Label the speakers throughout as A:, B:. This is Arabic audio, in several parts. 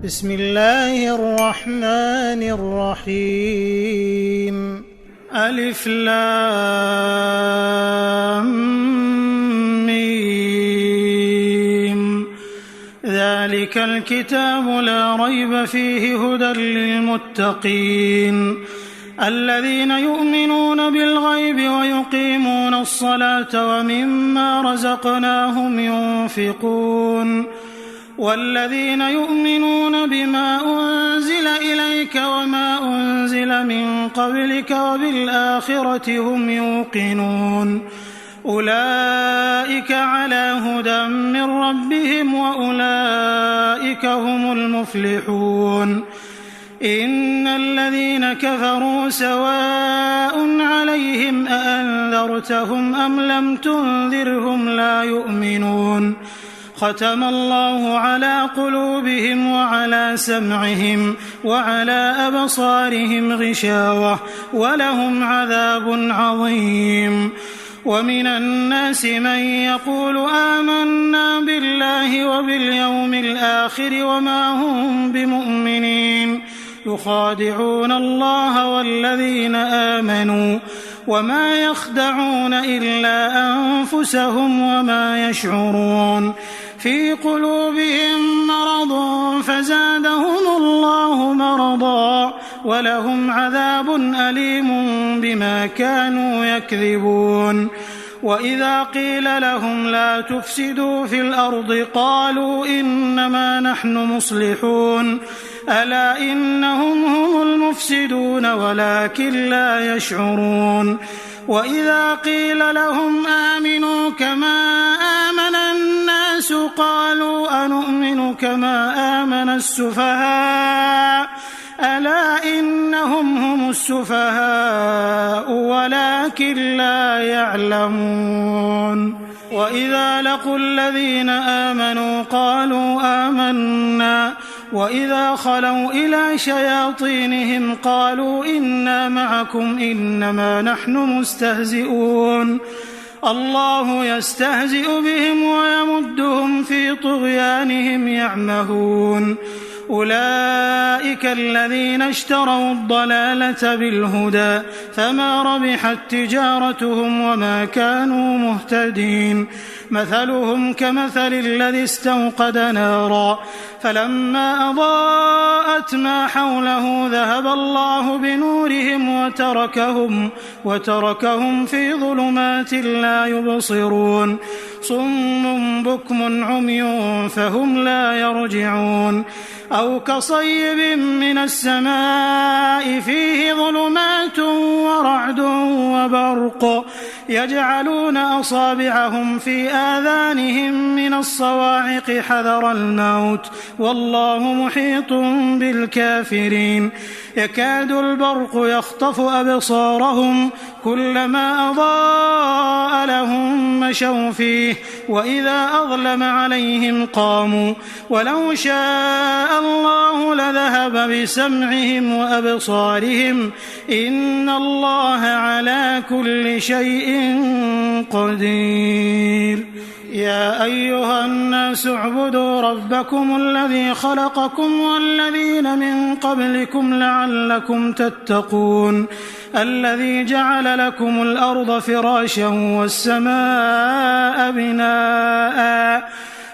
A: بسم الله الرحمن الرحيم. ألف لام ميم. ذلك الكتاب لا ريب فيه هدى للمتقين الذين يؤمنون بالغيب ويقيمون الصلاة ومما رزقناهم ينفقون والذين يؤمنون بما أنزل إليك وما أنزل من قبلك وبالآخرة هم يوقنون أولئك على هدى من ربهم وأولئك هم المفلحون. إن الذين كفروا سواء عليهم أأنذرتهم أم لم تنذرهم لا يؤمنون. ختم الله على قلوبهم وعلى سمعهم وعلى أبصارهم غشاوة ولهم عذاب عظيم. ومن الناس من يقول آمنا بالله وباليوم الآخر وما هم بمؤمنين يخادعون الله والذين آمنوا وما يخدعون إلا أنفسهم وما يشعرون. في قلوبهم مرض فزادهم الله مرضا ولهم عذاب أليم بما كانوا يكذبون. وإذا قيل لهم لا تفسدوا في الأرض قالوا إنما نحن مصلحون ألا إنهم هم المفسدون ولكن لا يشعرون. وإذا قيل لهم آمنوا كما آمن الناس قالوا أنؤمن كما آمن السفهاء ألا إنهم هم السفهاء ولكن لا يعلمون. وإذا لقوا الذين آمنوا قالوا آمنا وإذا خلوا إلى شياطينهم قالوا إنا معكم إنما نحن مستهزئون. الله يستهزئ بهم ويمدهم في طغيانهم يعمهون. أولئك الذين اشتروا الضلالة بالهدى فما ربحت تجارتهم وما كانوا مهتدين. مثلهم كمثل الذي استوقد نارا فلما أضاءت ما حوله ذهب الله بنورهم وتركهم في ظلمات لا يبصرون. صم بكم عمي فهم لا يرجعون. أو كصيب من السماء فيه ظلمات ورعد وبرق يجعلون أصابعهم في آذانهم من الصواعق حذر الموت والله محيط بالكافرين. يكاد البرق يخطف أبصارهم كلما أضاء لهم مشوا فيه وإذا أظلم عليهم قاموا ولو شاء الله لذهب بسمعهم وأبصارهم إن الله على كل شيء قدير. يا أيها الناس اعبدوا ربكم الذي خلقكم والذين من قبلكم لعلكم تتقون الذي جعل لكم الأرض فراشا والسماء بناء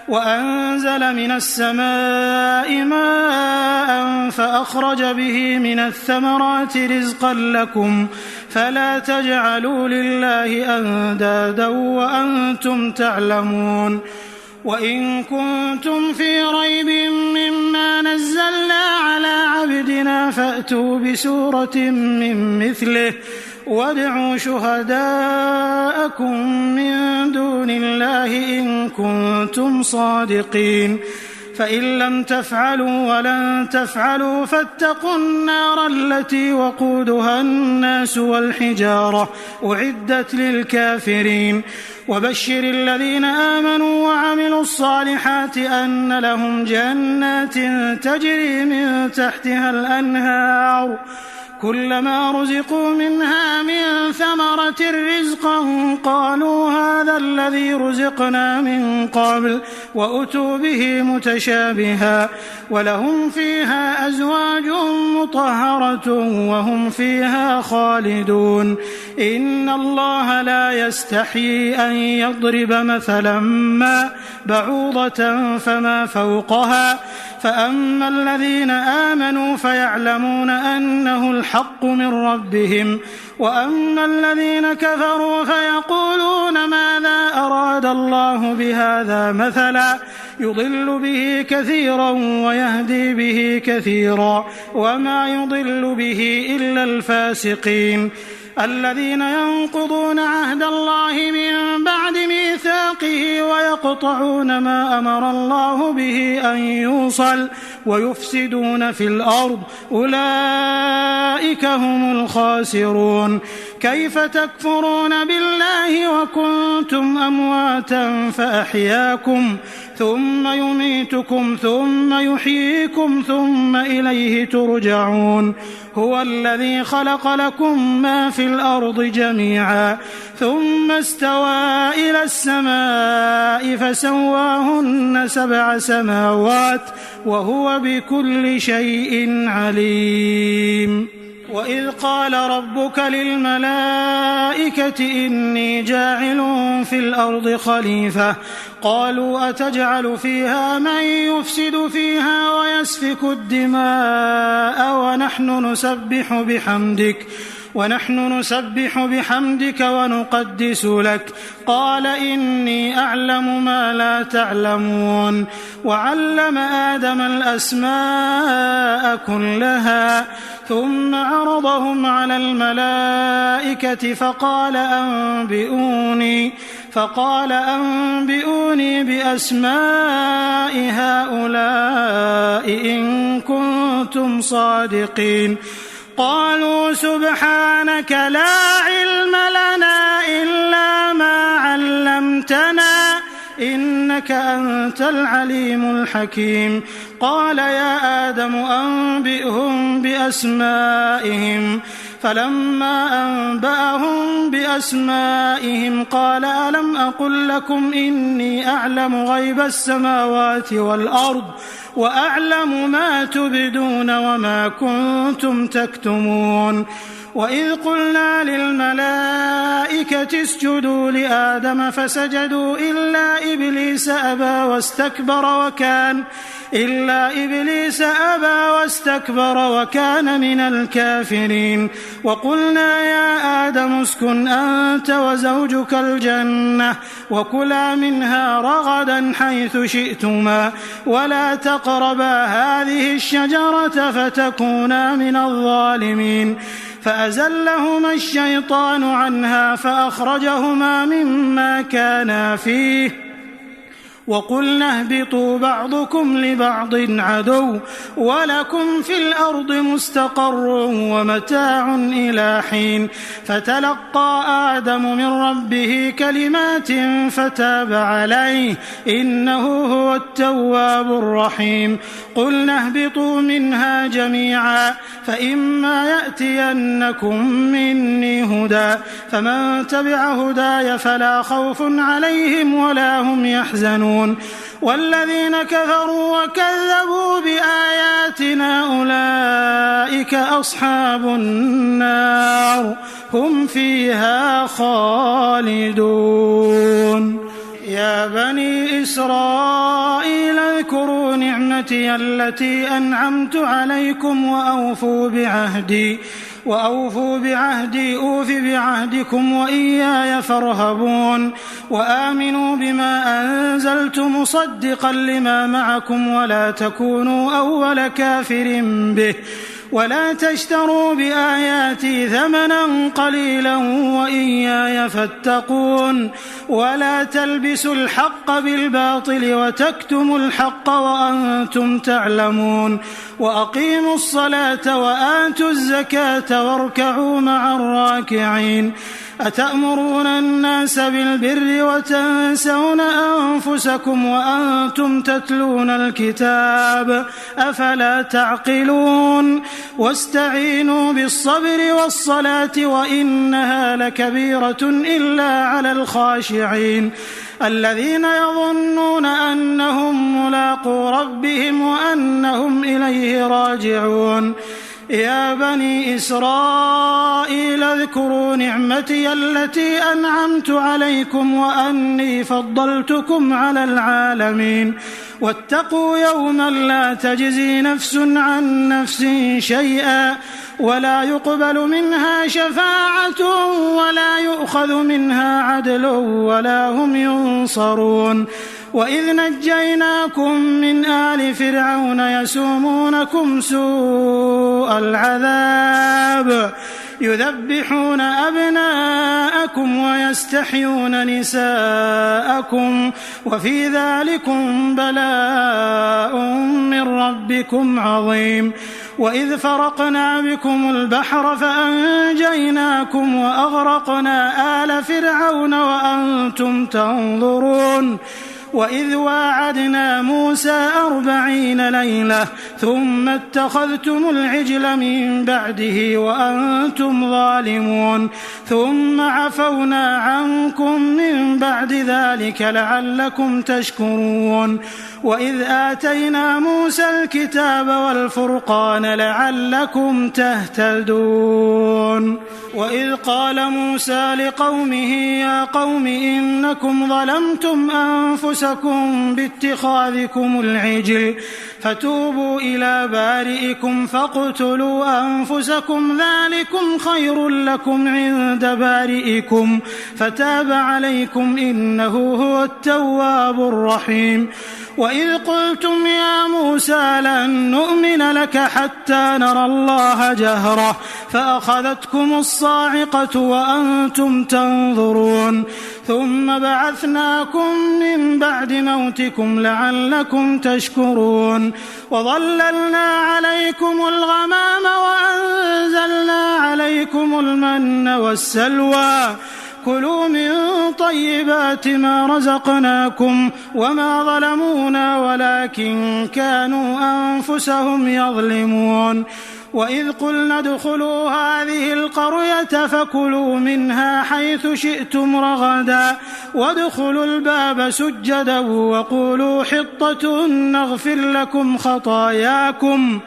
A: وأنزل من السماء ماء فأخرج به من الثمرات رزقا لكم فلا تجعلوا لله أندادا وأنتم تعلمون. وإن كنتم في ريب مما نزلنا على عبدنا فأتوا بسورة من مثله وادعوا شهداءكم من دون الله إن كنتم صادقين. فإن لم تفعلوا ولن تفعلوا فاتقوا النار التي وقودها الناس والحجارة أعدت للكافرين. وبشر الذين آمنوا وعملوا الصالحات أن لهم جنات تجري من تحتها الأنهار كلما رزقوا منها من ثمرة رزقا قالوا هذا الذي رزقنا من قبل وأتوا به متشابها ولهم فيها أزواج مطهرة وهم فيها خالدون إن الله لا يستحيي أن يضرب مثلا ما بعوضة فما فوقها فأما الذين آمنوا فيعلمون أنه الحق من ربهم وأما الذين كفروا فيقولون ماذا أراد الله بهذا مثلا يضل به كثيرا ويهدي به كثيرا وما يضل به إلا الفاسقين الذين ينقضون عهد الله من بعد ميثاقه ويقطعون ما أمر الله به أن يوصل ويفسدون في الأرض أولئك هم الخاسرون كيف تكفرون بالله وكنتم أمواتا فأحياكم ثم يميتكم ثم يحييكم ثم إليه ترجعون هو الذي خلق لكم ما في الأرض جميعا ثم استوى إلى السماء فسواهن 7 سماوات وهو بكل شيء عليم وإذ قال ربك للملائكة إني جاعل في الأرض خليفة قالوا أتجعل فيها من يفسد فيها ويسفك الدماء ونحن نسبح بحمدك ونقدس لك قال إني أعلم ما لا تعلمون وعلم آدم الأسماء كلها ثم عرضهم على الملائكة فقال أنبئوني بأسماء هؤلاء إن كنتم صادقين قالوا سبحانك لا علم لنا إلا ما علمتنا إنك أنت العليم الحكيم قال يا آدم أنبئهم بأسمائهم فلما أنبأهم بأسمائهم قال ألم أقل لكم إني أعلم غيب السماوات والأرض وأعلم ما تبدون وما كنتم تكتمون وإذ قلنا للملائكة اسجدوا لآدم فسجدوا إلا إبليس أبى واستكبر وكان من الكافرين وقلنا يا آدم اسكن أنت وزوجك الجنة وكلا منها رغدا حيث شئتما ولا تقربا هذه الشجرة فتكونا من الظالمين فأزلهما الشيطان عنها فأخرجهما مما كانا فيه وقلنا اهبطوا بعضكم لبعض عدو ولكم في الأرض مستقر ومتاع إلى حين فتلقى آدم من ربه كلمات فتاب عليه إنه هو التواب الرحيم قلنا اهبطوا منها جميعا فإما يأتينكم مني هدى فمن تبع هداي فلا خوف عليهم ولا هم يحزنون والذين كفروا وكذبوا بآياتنا أولئك أصحاب النار هم فيها خالدون يا بني إسرائيل اذكروا نعمتي التي أنعمت عليكم وأوفوا بعهدي أوف بعهدكم وإياي فارهبون وآمنوا بما أنزلت مصدقا لما معكم ولا تكونوا أول كافر به ولا تشتروا بآياتي ثمنا قليلا وإياي فاتقون ولا تلبسوا الحق بالباطل وتكتموا الحق وأنتم تعلمون وأقيموا الصلاة وآتوا الزكاة واركعوا مع الراكعين أتأمرون الناس بالبر وتنسون أنفسكم وأنتم تتلون الكتاب أفلا تعقلون واستعينوا بالصبر والصلاة وإنها لكبيرة إلا على الخاشعين الذين يظنون أنهم ملاقو ربهم وأنهم إليه راجعون يا بني إسرائيل اذكروا نعمتي التي أنعمت عليكم وأني فضلتكم على العالمين واتقوا يوما لا تجزي نفس عن نفس شيئا ولا يقبل منها شفاعة ولا يؤخذ منها عدل ولا هم ينصرون وإذ نجيناكم من آل فرعون يسومونكم سوء العذاب يذبحون أبناءكم ويستحيون نساءكم وفي ذلكم بلاء من ربكم عظيم وإذ فرقنا بكم البحر فأنجيناكم وأغرقنا آل فرعون وأنتم تنظرون وإذ واعدنا موسى 40 ليلة ثم اتخذتم العجل من بعده وأنتم ظالمون ثم عفونا عنكم من بعد ذلك لعلكم تشكرون وإذ آتينا موسى الكتاب والفرقان لعلكم تهتدون وإذ قال موسى لقومه يا قوم إنكم ظلمتم أنفسكم باتخاذكم العجل فتوبوا إلى بارئكم فاقتلوا أنفسكم ذلكم خير لكم عند بارئكم فتاب عليكم إنه هو التواب الرحيم وإذ قلتم يا موسى لن نؤمن لك حتى نرى الله جهرة فأخذتكم الصاعقة وأنتم تنظرون ثم بعثناكم من بعد موتكم لعلكم تشكرون وظللنا عليكم الغمام وأنزلنا عليكم المن والسلوى كلوا من طيبات ما رزقناكم وما ظلمونا ولكن كانوا أنفسهم يظلمون وإذ قلنا ادخلوا هذه القرية فكلوا منها حيث شئتم رغدا وادخلوا الباب سجدا وقولوا حطة نغفر لكم خطاياكم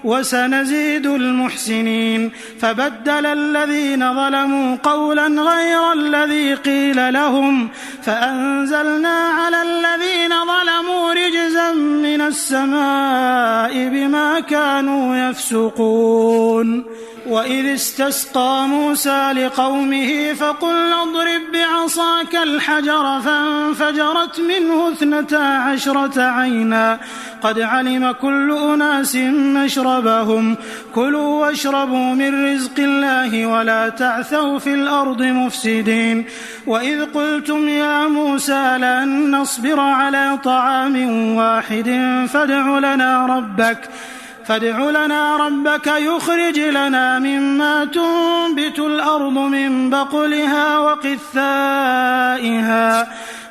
A: وسنزيد المحسنين فبدل الذين ظلموا قولا غير الذي قيل لهم فأنزلنا على الذين ظلموا رجزا من السماء بما كانوا يفسقون وإذ استسقى موسى لقومه فقلنا اضرب بعصاك الحجر فانفجرت منه 12 عينا قد علم كل أناس مشربهم كلوا واشربوا من رزق الله ولا تعثوا في الأرض مفسدين وإذ قلتم يا موسى لن نصبر على طعام واحد فادع لنا ربك يخرج لنا مما تنبت الأرض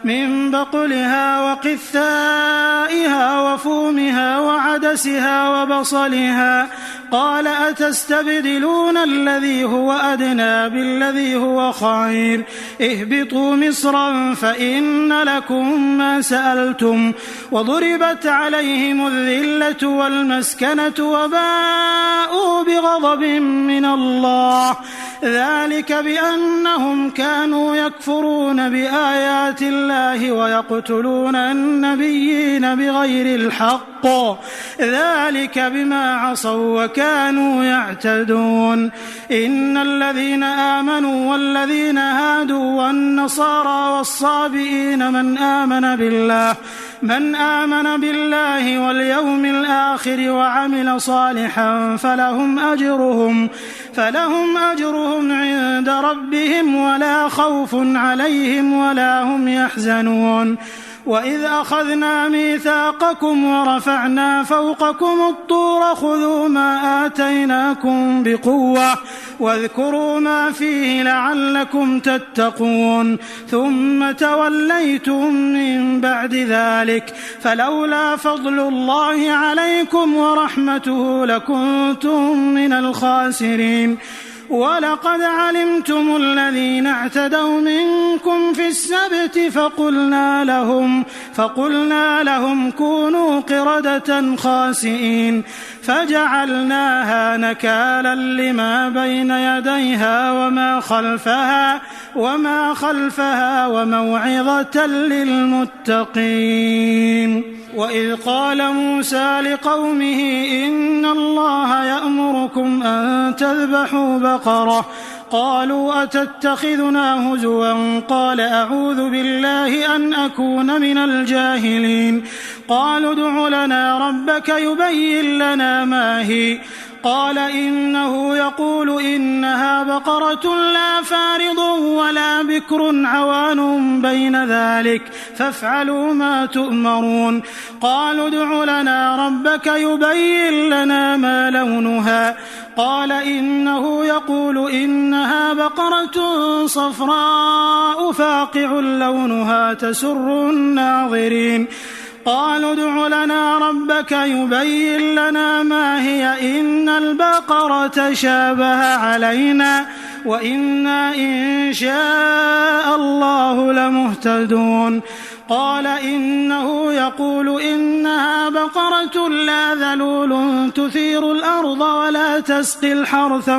A: من بقلها وقثائها وفومها وعدسها وبصلها قال أتستبدلون الذي هو أدنى بالذي هو خير اهبطوا مصرا فإن لكم ما سألتم وضربت عليهم الذلة والمسكنة وباءوا بغضب من الله ذلك بأنهم كانوا يكفرون بآيات الله ويقتلون النبيين بغير الحق ذلك بما عصوا وكانوا يعتدون إن الذين آمنوا والذين هادوا والنصارى والصابئين من آمن بالله واليوم الآخر وعمل صالحا فلهم أجرهم عند ربهم ولا خوف عليهم ولا هم يحزنون وإذ أخذنا ميثاقكم ورفعنا فوقكم الطور خذوا ما آتيناكم بقوة واذكروا ما فيه لعلكم تتقون ثم توليتم من بعد ذلك فلولا فضل الله عليكم ورحمته لكنتم من الخاسرين ولقد علمتم الذين اعتدوا منكم في السبت فقلنا لهم كونوا قردة خاسئين فجعلناها نكالا لما بين يديها وما خلفها وموعظة للمتقين. وإذ قال موسى لقومه إن الله يأمركم أن تذبحوا بقرة قالوا أتتخذنا هزوا قال أعوذ بالله أن أكون من الجاهلين قالوا ادع لنا ربك يبين لنا ما هي قال إنه يقول إنها بقرة لا فارض ولا بكر عوان بين ذلك فافعلوا ما تؤمرون قالوا ادع لنا ربك يبين لنا ما لونها قال إنه يقول إنها بقرة صفراء فاقع لونها تسر الناظرين قالوا ادع لنا ربك يبين لنا ما هي إن البقرة شابه علينا وإنا إن شاء الله لمهتدون قال إنه يقول إنها بقرة لا ذلول تثير الأرض ولا تسقي الحرث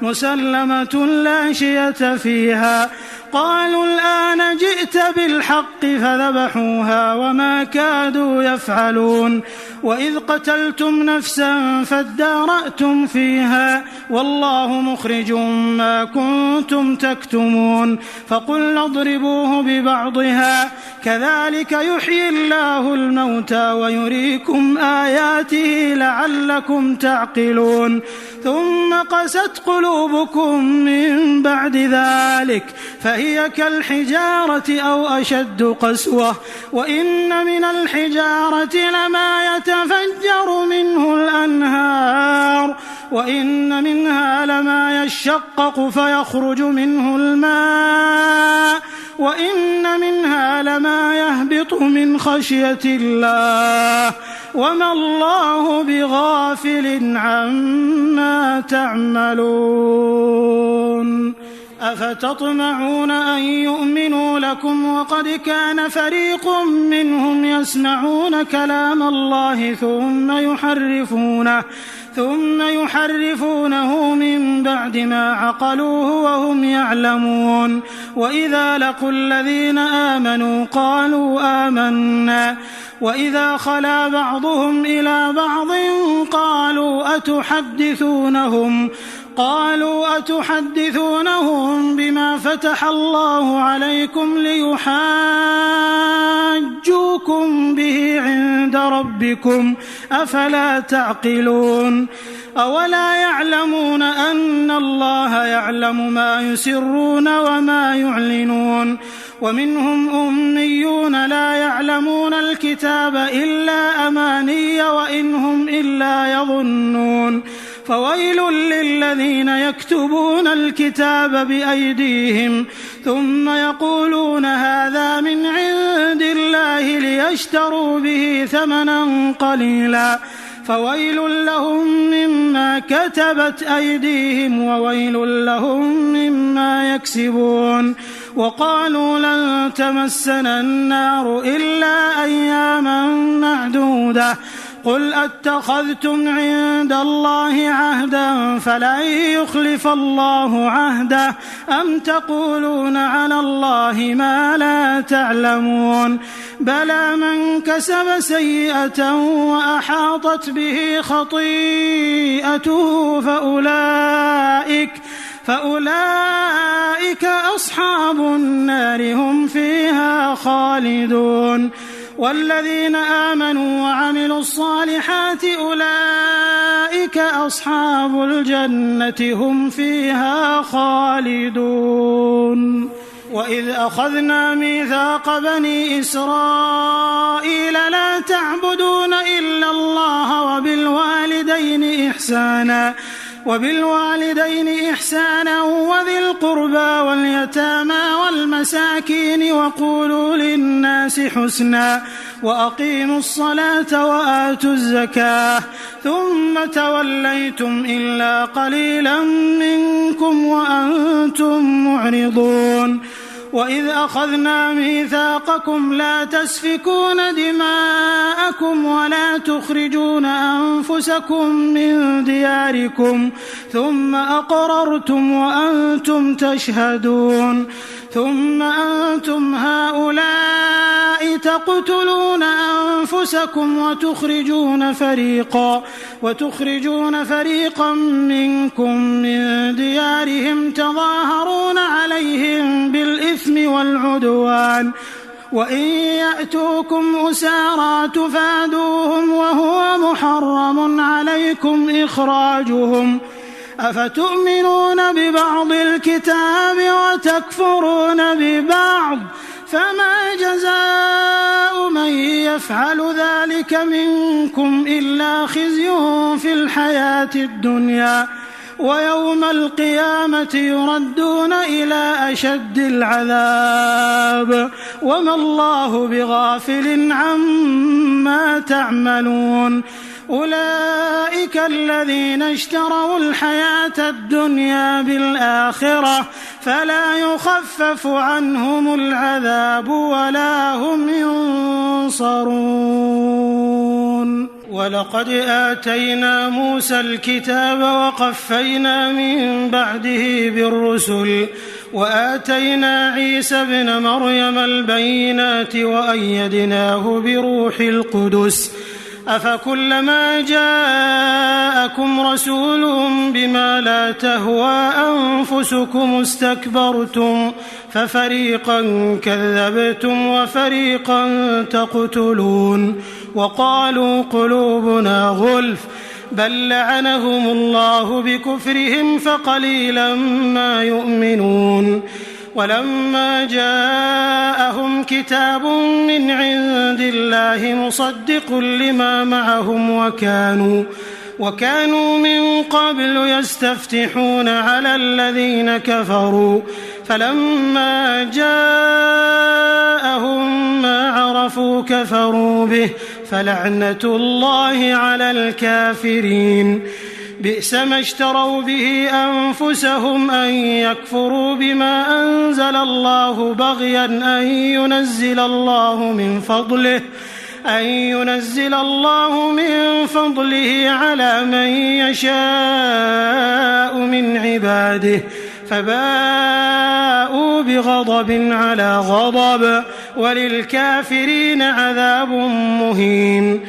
A: مسلمة لا شية فيها قالوا الآن جئت بالحق فذبحوها وما كادوا يفعلون وإذ قتلتم نفسا فادارأتم فيها والله مخرج ما كنتم تكتمون فقلنا اضربوه ببعضها كذلك يحيي الله الموتى ويريكم آياته لعلكم تعقلون ثم قست قلوبكم من بعد ذلك فهي كالحجارة أو أشد قسوة وإن من الحجارة لما يتفجر منه الأنهار وإن منها لما يشقق فيخرج منه الماء وإن منها لما يهبط من خشية الله وما الله بغافل عما تعملون أفتطمعون أن يؤمنوا لكم وقد كان فريق منهم يسمعون كلام الله ثم يحرفونه من بعد ما عقلوه وهم يعلمون وإذا لقوا الذين آمنوا قالوا آمنا وإذا خلا بعضهم إلى بعض قالوا أتحدثونهم بما فتح الله عليكم ليحاجوكم به عند ربكم أفلا تعقلون أولا يعلمون أن الله يعلم ما يسرون وما يعلنون ومنهم أميون لا يعلمون الكتاب إلا أماني وإن هم إلا يظنون فويل للذين يكتبون الكتاب بأيديهم ثم يقولون هذا من عند الله ليشتروا به ثمنا قليلا فويل لهم مما كتبت أيديهم وويل لهم مما يكسبون وقالوا لن تمسنا النار إلا أياما معدودة قل أتخذتم عند الله عهدا فلن يخلف الله عهده أم تقولون على الله ما لا تعلمون بلى من كسب سيئة وأحاطت به خطيئته فأولئك أصحاب النار هم فيها خالدون والذين آمنوا وعملوا الصالحات أولئك أصحاب الجنة هم فيها خالدون وإذ أخذنا ميثاق بني إسرائيل لا تعبدون إلا الله وبالوالدين إحسانا وذي القربى واليتامى والمساكين وقولوا للناس حسنا وأقيموا الصلاة وآتوا الزكاة ثم توليتم إلا قليلا منكم وأنتم معرضون. وإذ أخذنا ميثاقكم لا تسفكون دماءكم ولا تخرجون أنفسكم من دياركم ثم أقررتم وأنتم تشهدون ثم أنتم هؤلاء تقتلون أنفسكم وتخرجون فريقا منكم من ديارهم تظاهرون عليهم بالإثم والعدوان وإن يأتوكم أسارى تفادوهم وهو محرم عليكم إخراجهم أفتؤمنون ببعض الكتاب وتكفرون ببعض فما جزاء من يفعل ذلك منكم إلا خزي في الحياة الدنيا ويوم القيامة يردون إلى أشد العذاب وما الله بغافل عما تعملون. أولئك الذين اشتروا الحياة الدنيا بالآخرة فلا يخفف عنهم العذاب ولا هم ينصرون. ولقد آتينا موسى الكتاب وقفينا من بعده بالرسل وآتينا عيسى ابن مريم البينات وأيدناه بروح القدس أفكلما جاءكم رسول بما لا تهوى أنفسكم استكبرتم ففريقا كذبتم وفريقا تقتلون وقالوا قلوبنا غلف بل لعنهم الله بكفرهم فقليلا ما يؤمنون. ولما جاءهم كتاب من عند الله مصدق لما معهم وكانوا من قبل يستفتحون على الذين كفروا فلما جاءهم ما عرفوا كفروا به فلعنة الله على الكافرين. بئس ما اشتروا به أنفسهم أن يكفروا بما أنزل الله بغيا أن ينزل الله من فضله على من يشاء من عباده فباءوا بغضب على غضب وللكافرين عذاب مهين.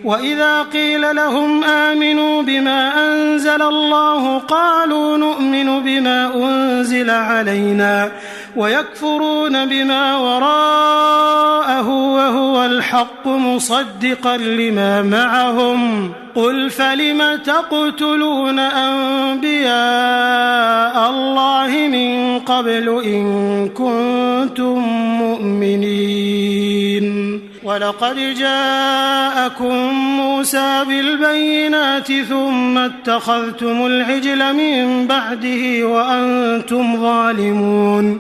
A: وإذا قيل لهم آمنوا بما أنزل الله قالوا نؤمن بما أنزل علينا ويكفرون بما وراءه وهو الحق مصدقا لما معهم قل فلم تقتلون أنبياء الله من قبل إن كنتم مؤمنين. ولقد جاءكم موسى بالبينات ثم اتخذتم العجل من بعده وأنتم ظالمون.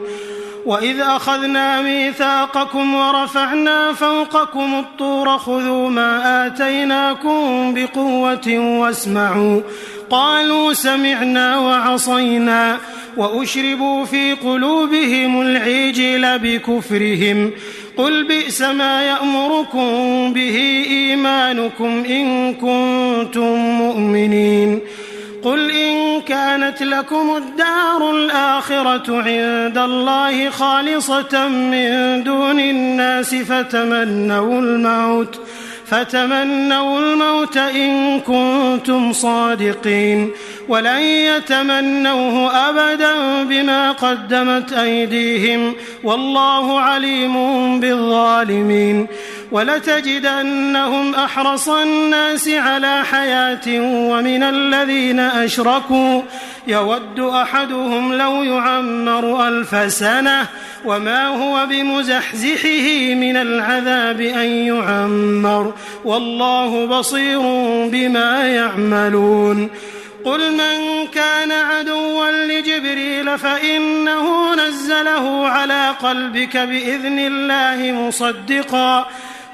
A: وإذ أخذنا ميثاقكم ورفعنا فوقكم الطور خذوا ما آتيناكم بقوة واسمعوا قالوا سمعنا وعصينا وأشربوا في قلوبهم العجل بكفرهم قل بئس ما يأمركم به إيمانكم إن كنتم مؤمنين. قل إن كانت لكم الدار الآخرة عند الله خالصة من دون الناس فتمنوا الموت إن كنتم صادقين ولن يتمنوه أبدا بما قدمت أيديهم والله عليم بالظالمين. ولتجدنهم أحرص الناس على حياة ومن الذين أشركوا يود أحدهم لو يعمر 1000 سنة وما هو بمزحزحه من العذاب أن يعمر والله بصير بما يعملون قل من كان عدوا لجبريل فإنه نزله على قلبك بإذن الله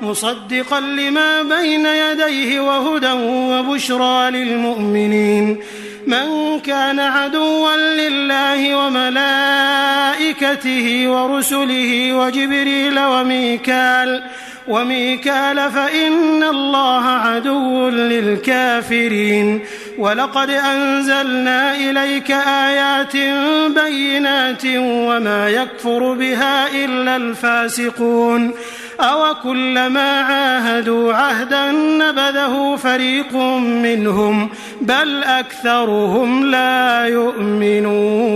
A: مصدقا لما بين يديه وهدى وبشرى للمؤمنين من كان عدوا لله وملائكته ورسله وجبريل وميكال فإن الله عدو للكافرين ولقد أنزلنا إليك آيات بينات وما يكفر بها إلا الفاسقون أوكلما عاهدوا عهدا نبذه فريق منهم بل أكثرهم لا يؤمنون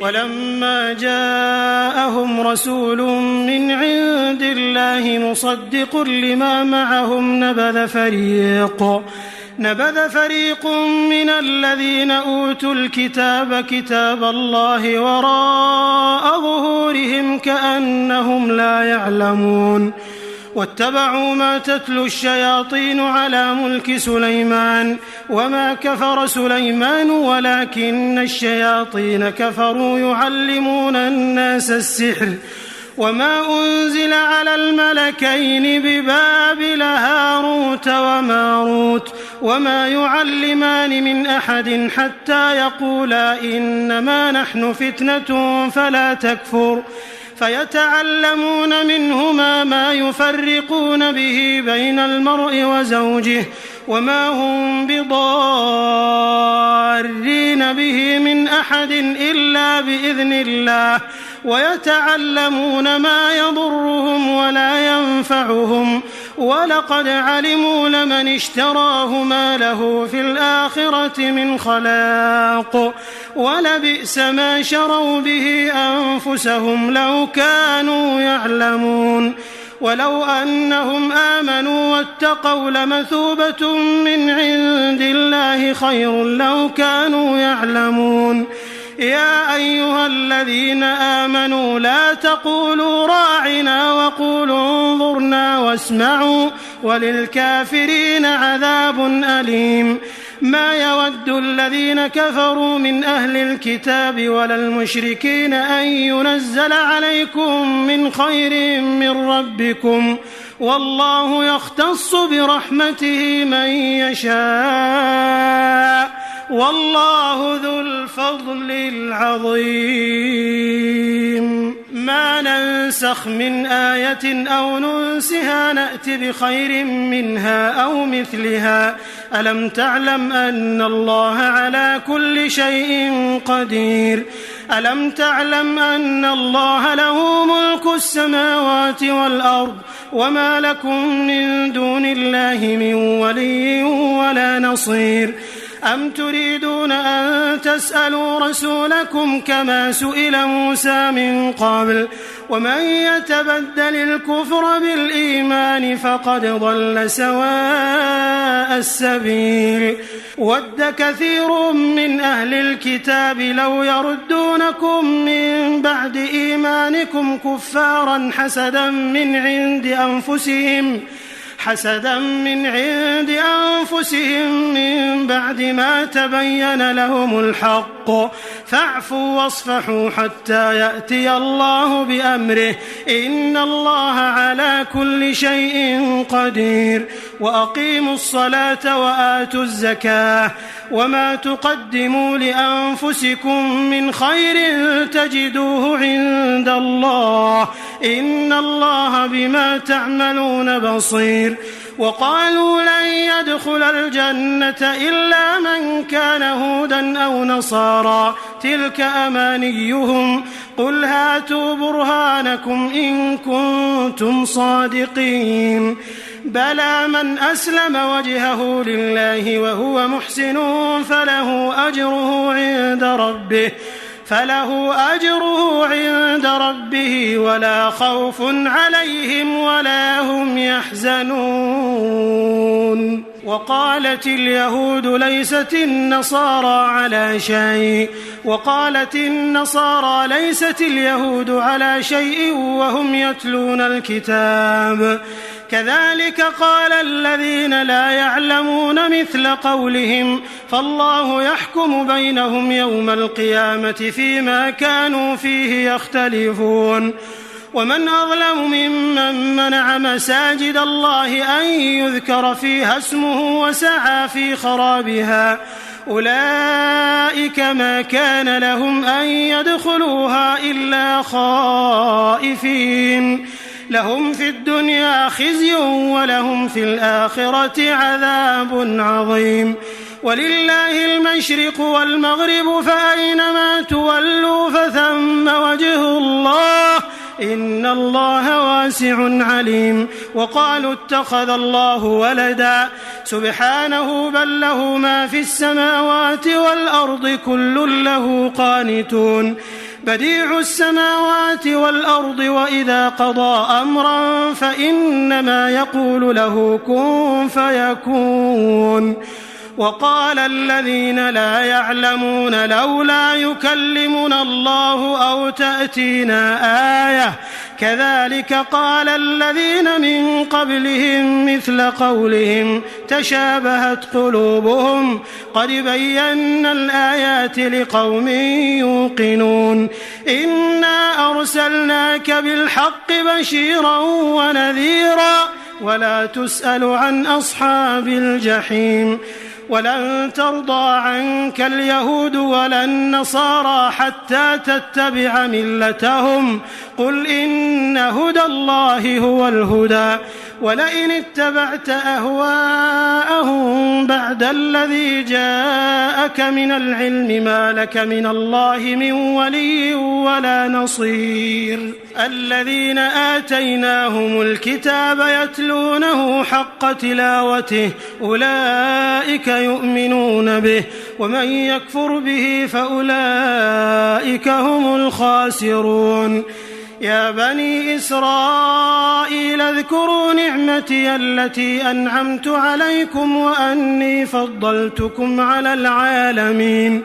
A: ولما جاءهم رسول من عند الله مصدق لما معهم نبذ فريق من الذين أوتوا الكتاب كتاب الله وراء ظهورهم كأنهم لا يعلمون واتبعوا ما تتلو الشياطين على ملك سليمان وما كفر سليمان ولكن الشياطين كفروا يعلمون الناس السحر وما أنزل على الملكين ببابل هاروت وماروت وما يعلمان من أحد حتى يقولا إنما نحن فتنة فلا تكفر فيتعلمون منهما ما يفرقون به بين المرء وزوجه وما هم بضارين به من أحد إلا بإذن الله ويتعلمون ما يضرهم ولا ينفعهم ولقد علموا لمن اشتراه ما له في الآخرة من خلاق ولبئس ما شروا به أنفسهم لو كانوا يعلمون ولو أنهم آمنوا واتقوا لمثوبة من عند الله خير لو كانوا يعلمون يا أيها الذين آمنوا لا تقولوا راعنا وقولوا انظرنا واسمعوا وللكافرين عذاب أليم ما يود الذين كفروا من أهل الكتاب ولا المشركين أن ينزل عليكم من خير من ربكم والله يختص برحمته من يشاء والله ذو الفضل العظيم ما ننسخ من آية أو ننسها نأت بخير منها أو مثلها ألم تعلم أن الله على كل شيء قدير ألم تعلم أن الله له ملك السماوات والأرض وما لكم من دون الله من ولي ولا نصير أم تريدون أن تسألوا رسولكم كما سئل موسى من قبل ومن يتبدل الكفر بالإيمان فقد ضل سواء السبيل ود كثير من أهل الكتاب لو يردونكم من بعد إيمانكم كفارا حسدا من عند أنفسهم من بعد ما تبين لهم الحق فاعفوا واصفحوا حتى يأتي الله بأمره إن الله على كل شيء قدير وأقيموا الصلاة وآتوا الزكاة وما تقدموا لأنفسكم من خير تجدوه عند الله إن الله بما تعملون بصير وقالوا لن يدخل الجنة إلا من كان هودا أو نصارى تلك أمانيهم قل هاتوا برهانكم إن كنتم صادقين بلى من أسلم وجهه لله وهو محسن فله أجره عند ربه فله أجره عند ربه ولا خوف عليهم ولا هم يحزنون. وقالت اليهود ليست النصارى على شيء وهم يتلون الكتاب كذلك قال الذين لا يعلمون مثل قولهم فالله يحكم بينهم يوم القيامة فيما كانوا فيه يختلفون. ومن أظلم ممن منع مساجد الله أن يذكر فيها اسمه وسعى في خرابها أولئك ما كان لهم أن يدخلوها إلا خائفين لهم في الدنيا خزي ولهم في الآخرة عذاب عظيم. ولله المشرق والمغرب فأينما تولوا فثم وجه الله إن الله واسع عليم. وقالوا اتخذ الله ولدا سبحانه بل له ما في السماوات والأرض كل له قانتون بديع السماوات والأرض وإذا قضى أمرا فإنما يقول له كن فيكون. وقال الذين لا يعلمون لولا يكلمنا الله أو تأتينا آية كذلك قال الذين من قبلهم مثل قولهم تشابهت قلوبهم قد بينا الآيات لقوم يوقنون. إنا أرسلناك بالحق بشيرا ونذيرا ولا تسأل عن أصحاب الجحيم. ولن ترضى عنك اليهود ولا النصارى حتى تتبع ملتهم قل إن هدى الله هو الهدى ولئن اتبعت أهواءهم بعد الذي جاءك من العلم ما لك من الله من ولي ولا نصير. الذين آتيناهم الكتاب يتلونه حق تلاوته أولئك يؤمنون به ومن يكفر به فأولئك هم الخاسرون. يا بني إسرائيل اذكروا نعمتي التي أنعمت عليكم وأني فضلتكم على العالمين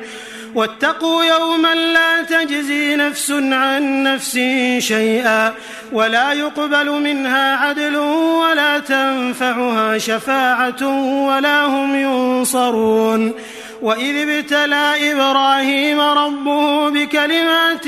A: واتقوا يوما لا تجزي نفس عن نفس شيئا ولا يقبل منها عدل ولا تنفعها شفاعة ولا هم ينصرون. وإذ ابتلى إبراهيم ربه بكلمات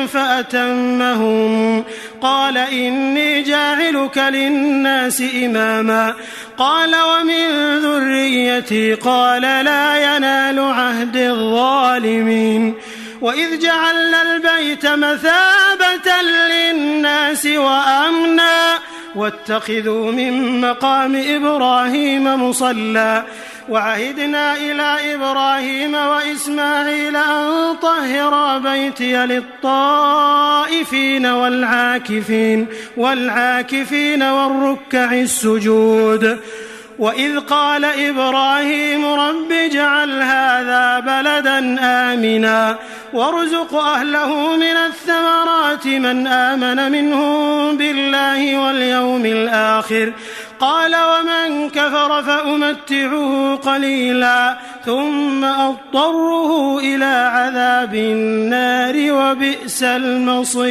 A: فأتمهم قال إني جاعلك للناس إماما قال ومن ذريتي قال لا ينال عهد الظالمين. وإذ جعلنا البيت مثابة للناس وأمنا واتخذوا من مقام إبراهيم مصلى وعهدنا إلى إبراهيم وإسماعيل أن طهرا بيتي للطائفين والعاكفين والركع السجود. وإذ قال إبراهيم رب اجعل هذا بلدا آمنا وارزق أهله من الثمرات من آمن منهم بالله واليوم الآخر قال ومن كفر فأمتعه قليلا ثم أضطره إلى عذاب النار وبئس المصير.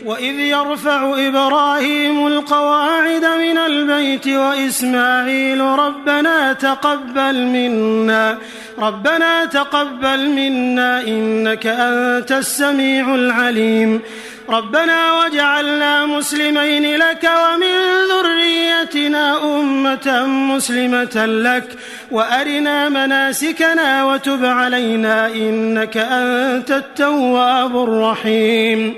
A: وإذ يرفع إبراهيم القواعد من البيت وإسماعيل ربنا تقبل منا إنك أنت السميع العليم. ربنا واجعلنا مسلمين لك ومن ذريتنا أمة مسلمة لك وأرنا مناسكنا وتب علينا إنك أنت التواب الرحيم.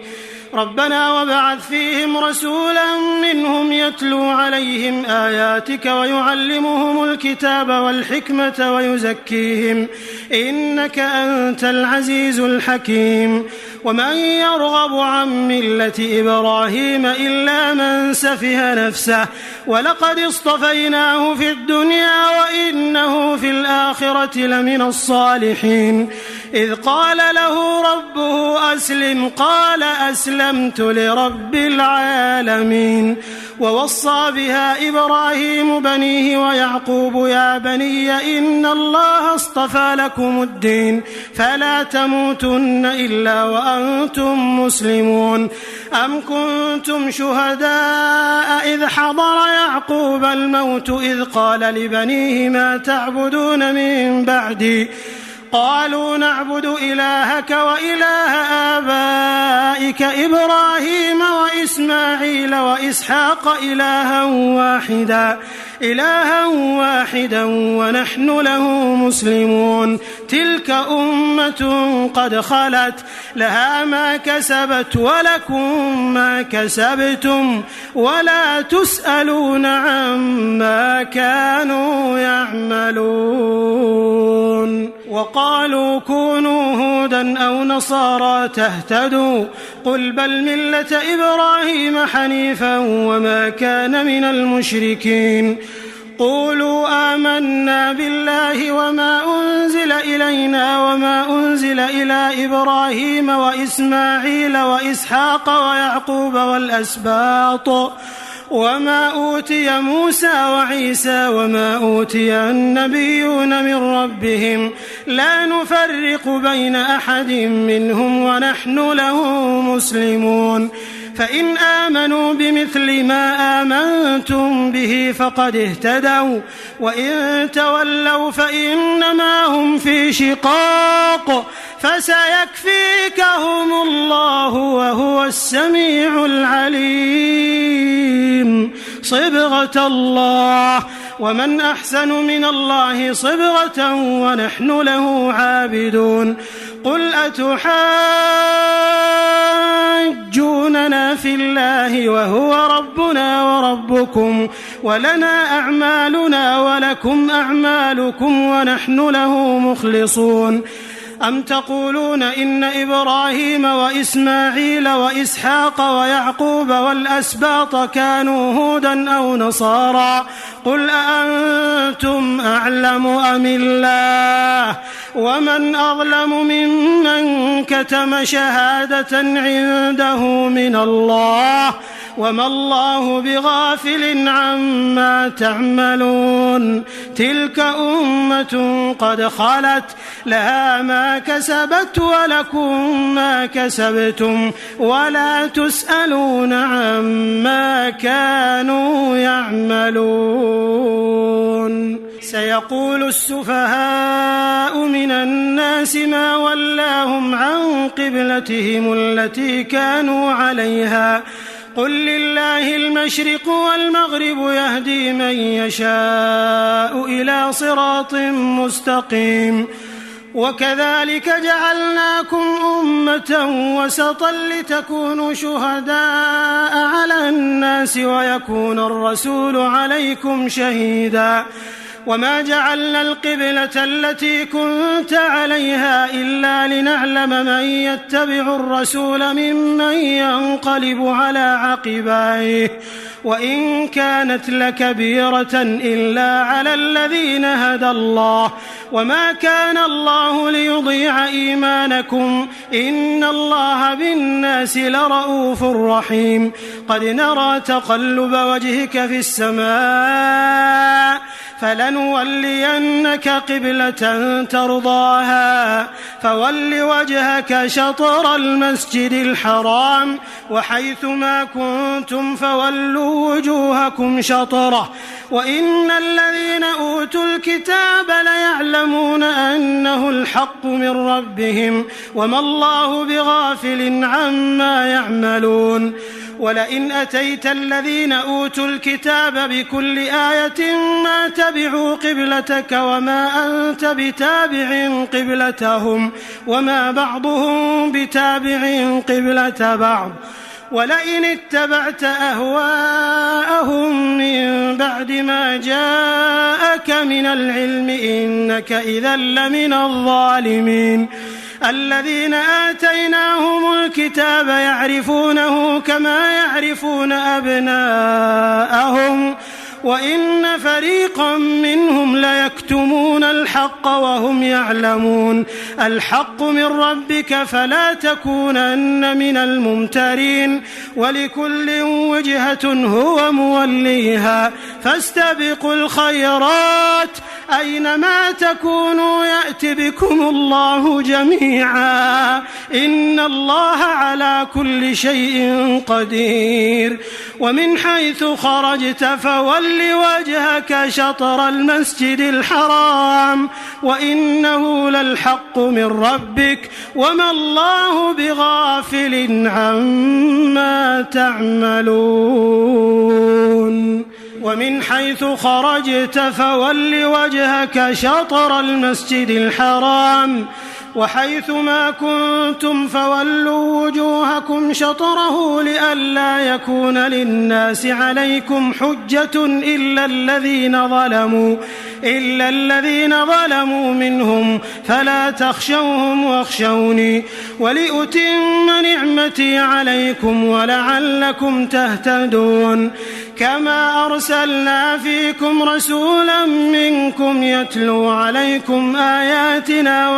A: ربنا وابعث فيهم رسولا منهم يتلو عليهم آياتك ويعلمهم الكتاب والحكمة ويزكيهم إنك أنت العزيز الحكيم. ومن يرغب عن ملة إبراهيم إلا من سفه نفسه ولقد اصطفيناه في الدنيا وإنه في الآخرة لمن الصالحين إذ قال له ربه أسلم قال أسلمت لرب العالمين ووصى بها إبراهيم بنيه ويعقوب يا بني إن الله اصطفى لكم الدين فلا تموتن إلا وأنتم مسلمون أم كنتم شهداء إذ حضر يعقوب الموت إذ قال لبنيه ما تعبدون من بعدي قالوا نعبد إلهك وإله آبائك إبراهيم وإسماعيل وإسحاق إلها واحدا ونحن له مسلمون تلك أمة قد خلت لها ما كسبت ولكم ما كسبتم ولا تسألون عما كانوا يعملون وقالوا كونوا هودا أو نصارى تهتدوا قل بل ملة إبراهيم حنيفا وما كان من المشركين قولوا آمنا بالله وما أنزل إلينا وما أنزل إلى إبراهيم وإسماعيل وإسحاق ويعقوب والأسباط وما أوتي موسى وعيسى وما أوتي النبيون من ربهم لا نفرق بين أحد منهم ونحن له مسلمون فإن آمنوا بمثل ما آمنتم به فقد اهتدوا وإن تولوا فإنما هم في شقاق فسيكفيكهم الله وهو السميع العليم صبغة الله ومن أحسن من الله صبغة ونحن له عابدون قل أتحاجوننا في الله وهو ربنا وربكم ولنا أعمالنا ولكم أعمالكم ونحن له مخلصون أم تقولون إن إبراهيم وإسماعيل وإسحاق ويعقوب والأسباط كانوا هودا أو نصارى قل أأنتم أعلم أم الله ومن أظلم ممن كتم شهادة عنده من الله وما الله بغافل عما تعملون تلك أمة قد خلت لها ما كسبت ولكم ما كسبتم ولا تسألون عما كانوا يعملون سيقول السفهاء من الناس ما ولاهم عن قبلتهم التي كانوا عليها قل لله المشرق والمغرب يهدي من يشاء إلى صراط مستقيم وكذلك جعلناكم أمة وسطا لتكونوا شهداء على الناس ويكون الرسول عليكم شهيدا وما جعلنا القبلة التي كنت عليها إلا لنعلم من يتبع الرسول ممن ينقلب على عقبيه وإن كانت لكبيرة إلا على الذين هدى الله وما كان الله ليضيع إيمانكم إن الله بالناس لرؤوف رحيم قد نرى تقلب وجهك في السماء فلنولينك قبلة ترضاها فول وجهك شطر المسجد الحرام وحيث ما كنتم فولوا وجوهكم شطره وإن الذين أوتوا الكتاب ليعلمون أنه الحق من ربهم وما الله بغافل عما يعملون ولئن أتيت الذين أوتوا الكتاب بكل آية ما تبعوا قبلتك وما أنت بتابع قبلتهم وما بعضهم بتابع قبلة بعض ولئن اتبعت أهواءهم من بعد ما جاءك من العلم إنك إذا لمن الظالمين الذين آتيناهم الكتاب يعرفونه كما يعرفون أبناءهم وإن فريقا منهم ليكتمون الحق وهم يعلمون الحق من ربك فلا تكونن من الممترين ولكل وجهة هو موليها فاستبقوا الخيرات أينما تكونوا يأت بكم الله جميعا إن الله على كل شيء قدير ومن حيث خرجت فول وجهك شطر المسجد الحرام وإنه للحق من ربك وما الله بغافل عما تعملون ومن حيث خرجت فول وجهك شطر المسجد الحرام وحيث ما كنتم فولوا وجوهكم شطره لئلا يكون للناس عليكم حجة إلا الذين ظلموا منهم فلا تخشوهم واخشوني ولأتم نعمتي عليكم ولعلكم تهتدون كما أرسلنا فيكم رسولا منكم يتلو عليكم آياتنا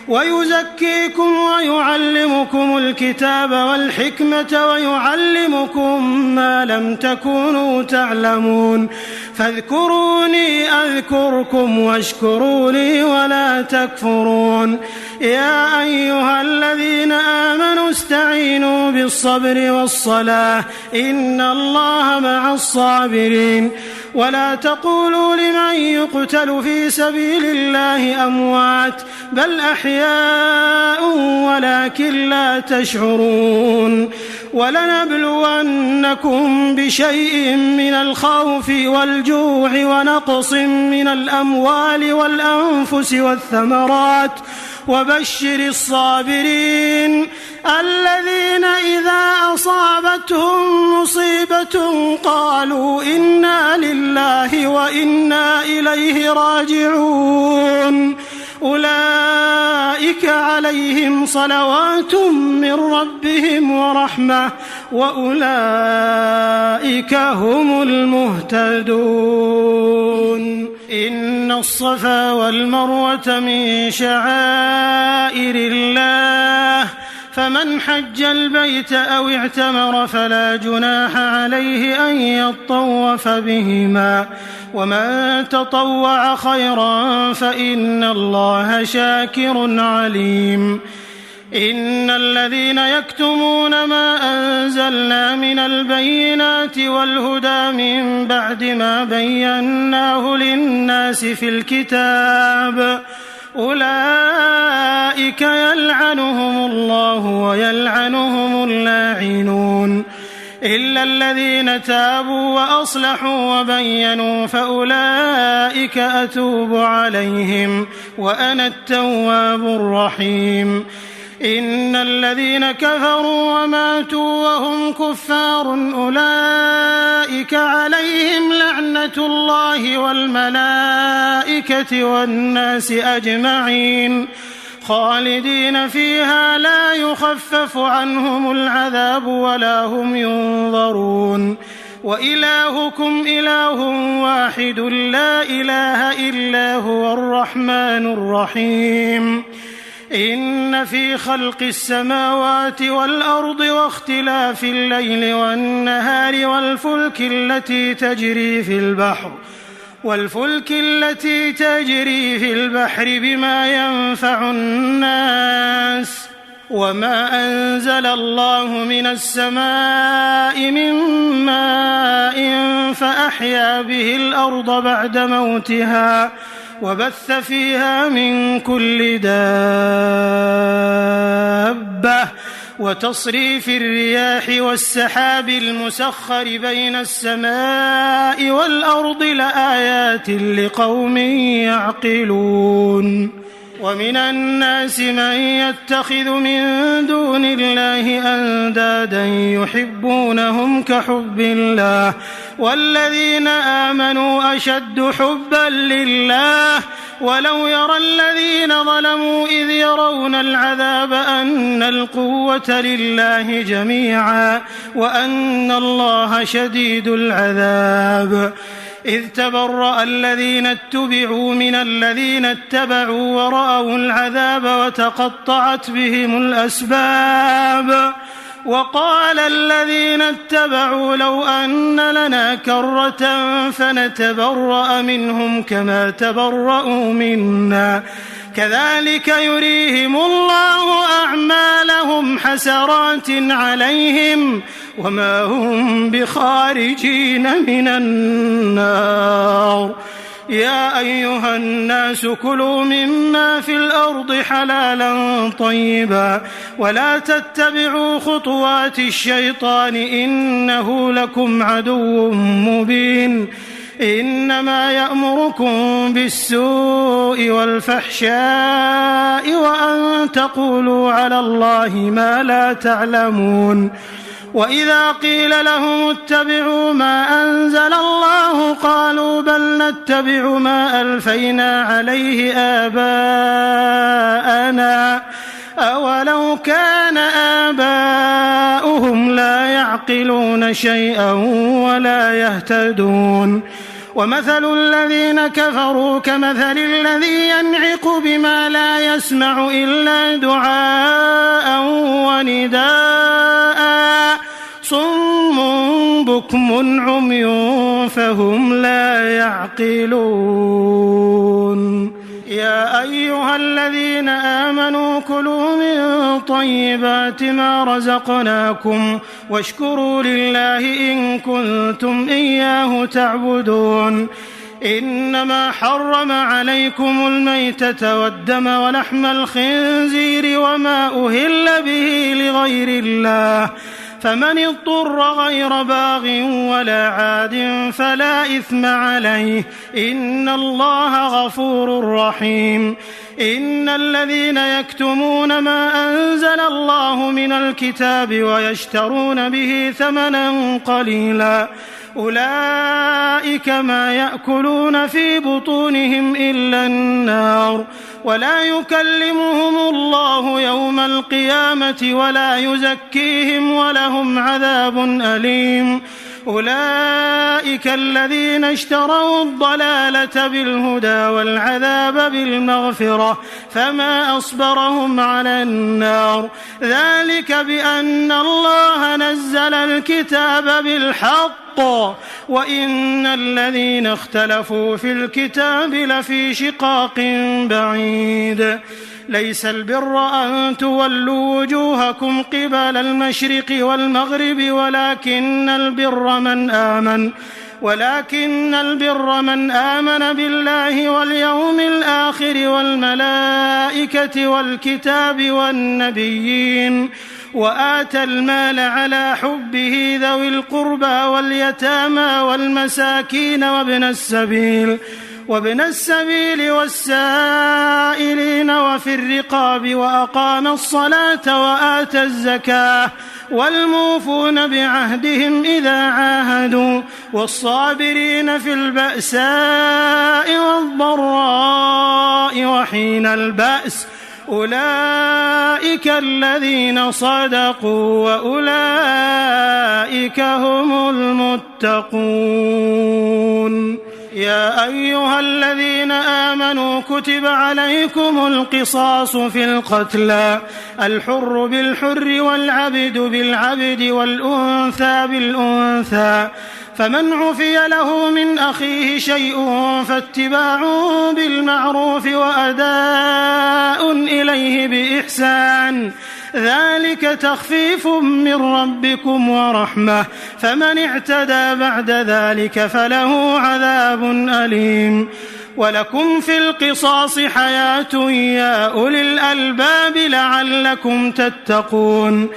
A: ويزكيكم ويعلمكم الكتاب والحكمة ويعلمكم ما لم تكونوا تعلمون فاذكروني أذكركم واشكروا لي ولا تكفرون يا أيها الذين آمنوا استعينوا بالصبر والصلاة إن الله مع الصابرين ولا تقولوا لمن يقتل في سبيل الله أموات بل أحياء ولكن لا تشعرون ولنبلونكم بشيء من الخوف والجوع ونقص من الأموال والأنفس والثمرات وبشر الصابرين الذين إذا أصابتهم مصيبة قالوا إنا لله وإنا إليه راجعون أولئك عليهم صلوات من ربهم ورحمة وأولئك هم المهتدون إن الصفا والمروة من شعائر الله فمن حج البيت أو اعتمر فلا جناح عليه أن يطوف بهما ومن تطوع خيرا فإن الله شاكر عليم إن الذين يكتمون ما أنزلنا من البينات والهدى من بعد ما بيناه للناس في الكتاب أولئك يلعنهم الله ويلعنهم اللاعنون إلا الذين تابوا وأصلحوا وبينوا فأولئك أتوب عليهم وأنا التواب الرحيم إن الذين كفروا وماتوا وهم كفار أولئك عليهم لعنة الله والملائكة والناس أجمعين خالدين فيها لا يخفف عنهم العذاب ولا هم ينظرون وإلهكم إله واحد لا إله إلا هو الرحمن الرحيم إن في خلق السماوات والأرض واختلاف الليل والنهار والفلك التي تجري في البحر بما ينفع الناس وما أنزل الله من السماء من ماء فأحيا به الأرض بعد موتها وبث فيها من كل دابة وتصريف الرياح والسحاب المسخر بين السماء والأرض لآيات لقوم يعقلون ومن الناس من يتخذ من دون الله أندادا يحبونهم كحب الله والذين آمنوا أشد حبا لله ولو يرى الذين ظلموا إذ يرون العذاب أن القوة لله جميعا وأن الله شديد العذاب. إذ تبرأ الذين اتبعوا من الذين اتبعوا ورأوا العذاب وتقطعت بهم الأسباب. وقال الذين اتبعوا لو أن لنا كرة فنتبرأ منهم كما تبرأوا منا كذلك يريهم الله أعمالهم حسرات عليهم وما هم بخارجين من النار. يا أيها الناس كلوا مما في الأرض حلالا طيبا ولا تتبعوا خطوات الشيطان إنه لكم عدو مبين. إنما يأمركم بالسوء والفحشاء وأن تقولوا على الله ما لا تعلمون. وإذا قيل لهم اتبعوا ما أنزل الله قالوا بل نتبع ما ألفينا عليه آباءنا أولو كان آباؤهم لا يعقلون شيئا ولا يهتدون. ومثل الذين كفروا كمثل الذي ينعق بما لا يسمع إلا دعاء ونداء صم بكم عمي فهم لا يعقلون. يا أيها الذين آمنوا كلوا من طيبات ما رزقناكم واشكروا لله إن كنتم إياه تعبدون. إنما حرم عليكم الميتة والدم ولحم الخنزير وما أهل به لغير الله فمن اضطر غير باغ ولا عاد فلا إثم عليه إن الله غفور رحيم. إن الذين يكتمون ما أنزل الله من الكتاب ويشترون به ثمنا قليلا أولئك ما يأكلون في بطونهم إلا النار ولا يكلمهم الله يوم القيامة ولا يزكيهم ولهم عذاب أليم. أولئك الذين اشتروا الضلالة بالهدى والعذاب بالمغفرة فما أصبرهم على النار ذلك بأن الله نزل الكتاب بالحق وإن الذين اختلفوا في الكتاب لفي شقاق بعيد. ليس البر أن تولوا وجوهكم قبل المشرق والمغرب ولكن البر من آمن بالله واليوم الآخر والملائكة والكتاب والنبيين وآتى المال على حبه ذوي القربى واليتامى والمساكين وابن السبيل والسائلين وفي الرقاب وأقام الصلاة وآتى الزكاة والموفون بعهدهم إذا عاهدوا والصابرين في البأساء والضراء وحين البأس أولئك الذين صدقوا وأولئك هم المتقون. يا أيها الذين آمنوا كتب عليكم القصاص في القتلى الحر بالحر والعبد بالعبد والأنثى بالأنثى فمن عفي له من أخيه شيء فاتباع بالمعروف وأداء إليه بإحسان ذلك تخفيف من ربكم ورحمة فمن اعتدى بعد ذلك فله عذاب أليم. ولكم في القصاص حياة يا أولي الألباب لعلكم تتقون.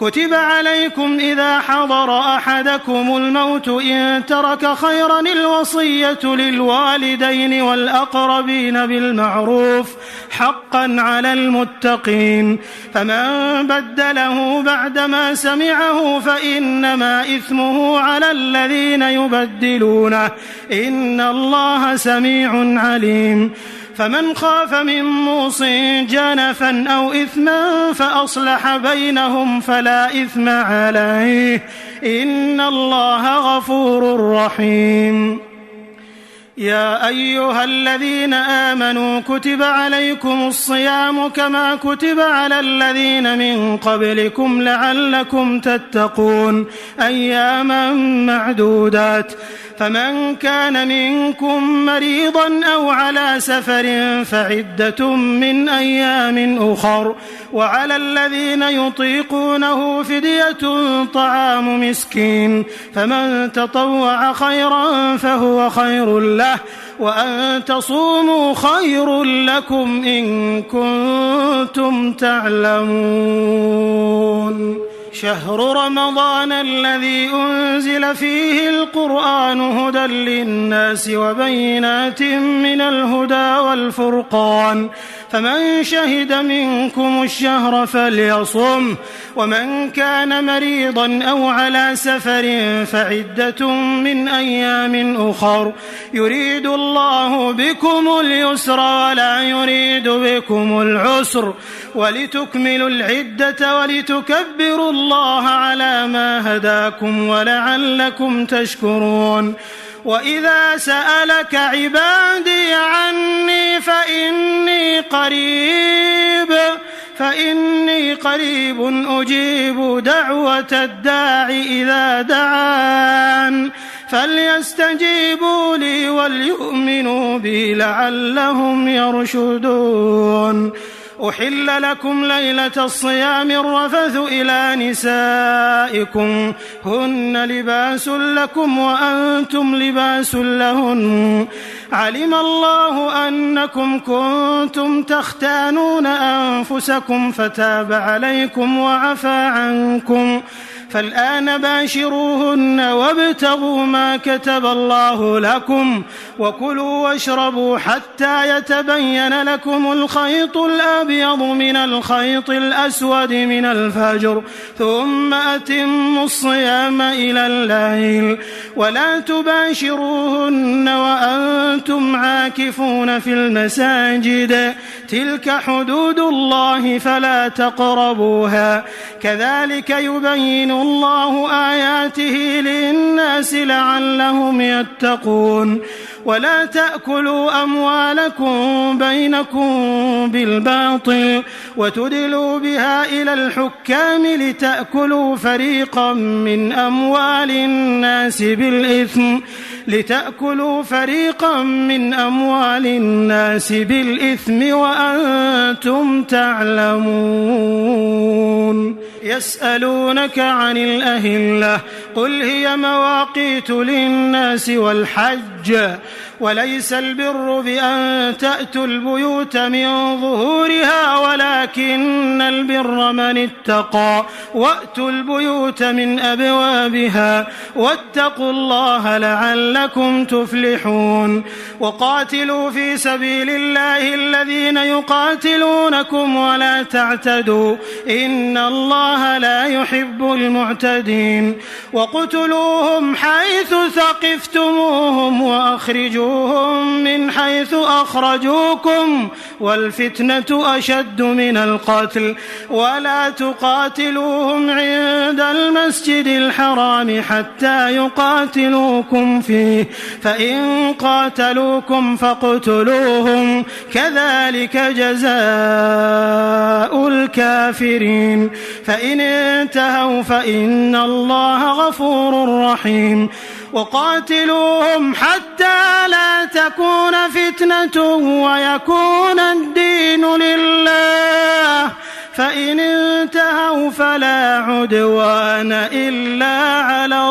A: كتب عليكم إذا حضر أحدكم الموت إن ترك خيرا الوصية للوالدين والأقربين بالمعروف حقا على المتقين فمن بدله بعدما سمعه فإنما إثمه على الذين يبدلونه إن الله سميع عليم. فمن خاف من موص جنفا أو إثما فأصلح بينهم فلا إثم عليه إن الله غفور رحيم. يا أيها الذين آمنوا كتب عليكم الصيام كما كتب على الذين من قبلكم لعلكم تتقون أياما معدودات. فمن كان منكم مريضا أو على سفر فعدة من أيام أخر وعلى الذين يطيقونه فدية طعام مسكين فمن تطوع خيرا فهو خير له وأن تصوموا خير لكم إن كنتم تعلمون. شهر رمضان الذي أنزل فيه القرآن هدى للناس وبينات من الهدى والفرقان فمن شهد منكم الشهر فليصم ومن كان مريضا أو على سفر فعدة من أيام أخر يريد الله بكم اليسر ولا يريد بكم العسر ولتكملوا العدة ولتكبروا الله على ما هداكم ولعلكم تشكرون. وإذا سألك عبادي عني فإني قريب أجيب دعوة الداع إذا دعان فليستجيبوا لي وليؤمنوا بي لعلهم يرشدون. أحل لكم ليلة الصيام الرفث إلى نسائكم هن لباس لكم وأنتم لباس لهن علم الله أنكم كنتم تختانون أنفسكم فتاب عليكم وعفى عنكم فالآن باشروهن وابتغوا ما كتب الله لكم وكلوا واشربوا حتى يتبين لكم الخيط الأبيض من الخيط الأسود من الفجر ثم أتموا الصيام إلى الليل ولا تباشروهن وأنتم عاكفون في المساجد تلك حدود الله فلا تقربوها كذلك يبين الله آياته للناس لعلهم يتقون. ولا تأكلوا أموالكم بينكم بالباطل وتدلوا بها إلى الحكام لتأكلوا فريقا من أموال الناس بالإثم وأنتم تعلمون. يسألونك عن الأهلة قل هي مواقيت للناس والحج وليس البر بأن تأتوا البيوت من ظهورها ولكن البر من اتقى وأتوا البيوت من أبوابها واتقوا الله لعلكم تفلحون. وقاتلوا في سبيل الله الذين يقاتلونكم ولا تعتدوا إن الله لا يحب المعتدين. وقتلوهم حيث ثقفتموهم وأخرجوهم من حيث أخرجوكم والفتنة أشد من القتل ولا تقاتلوهم عند المسجد الحرام حتى يقاتلوكم فيه فإن قاتلوكم فاقتلوهم كذلك جزاء الكافرين. فإن انتهوا فإن الله غفور رحيم. وقاتلوهم حتى لا تكون فتنة ويكون الدين لله فإن انتهوا فلا عدوان إلا على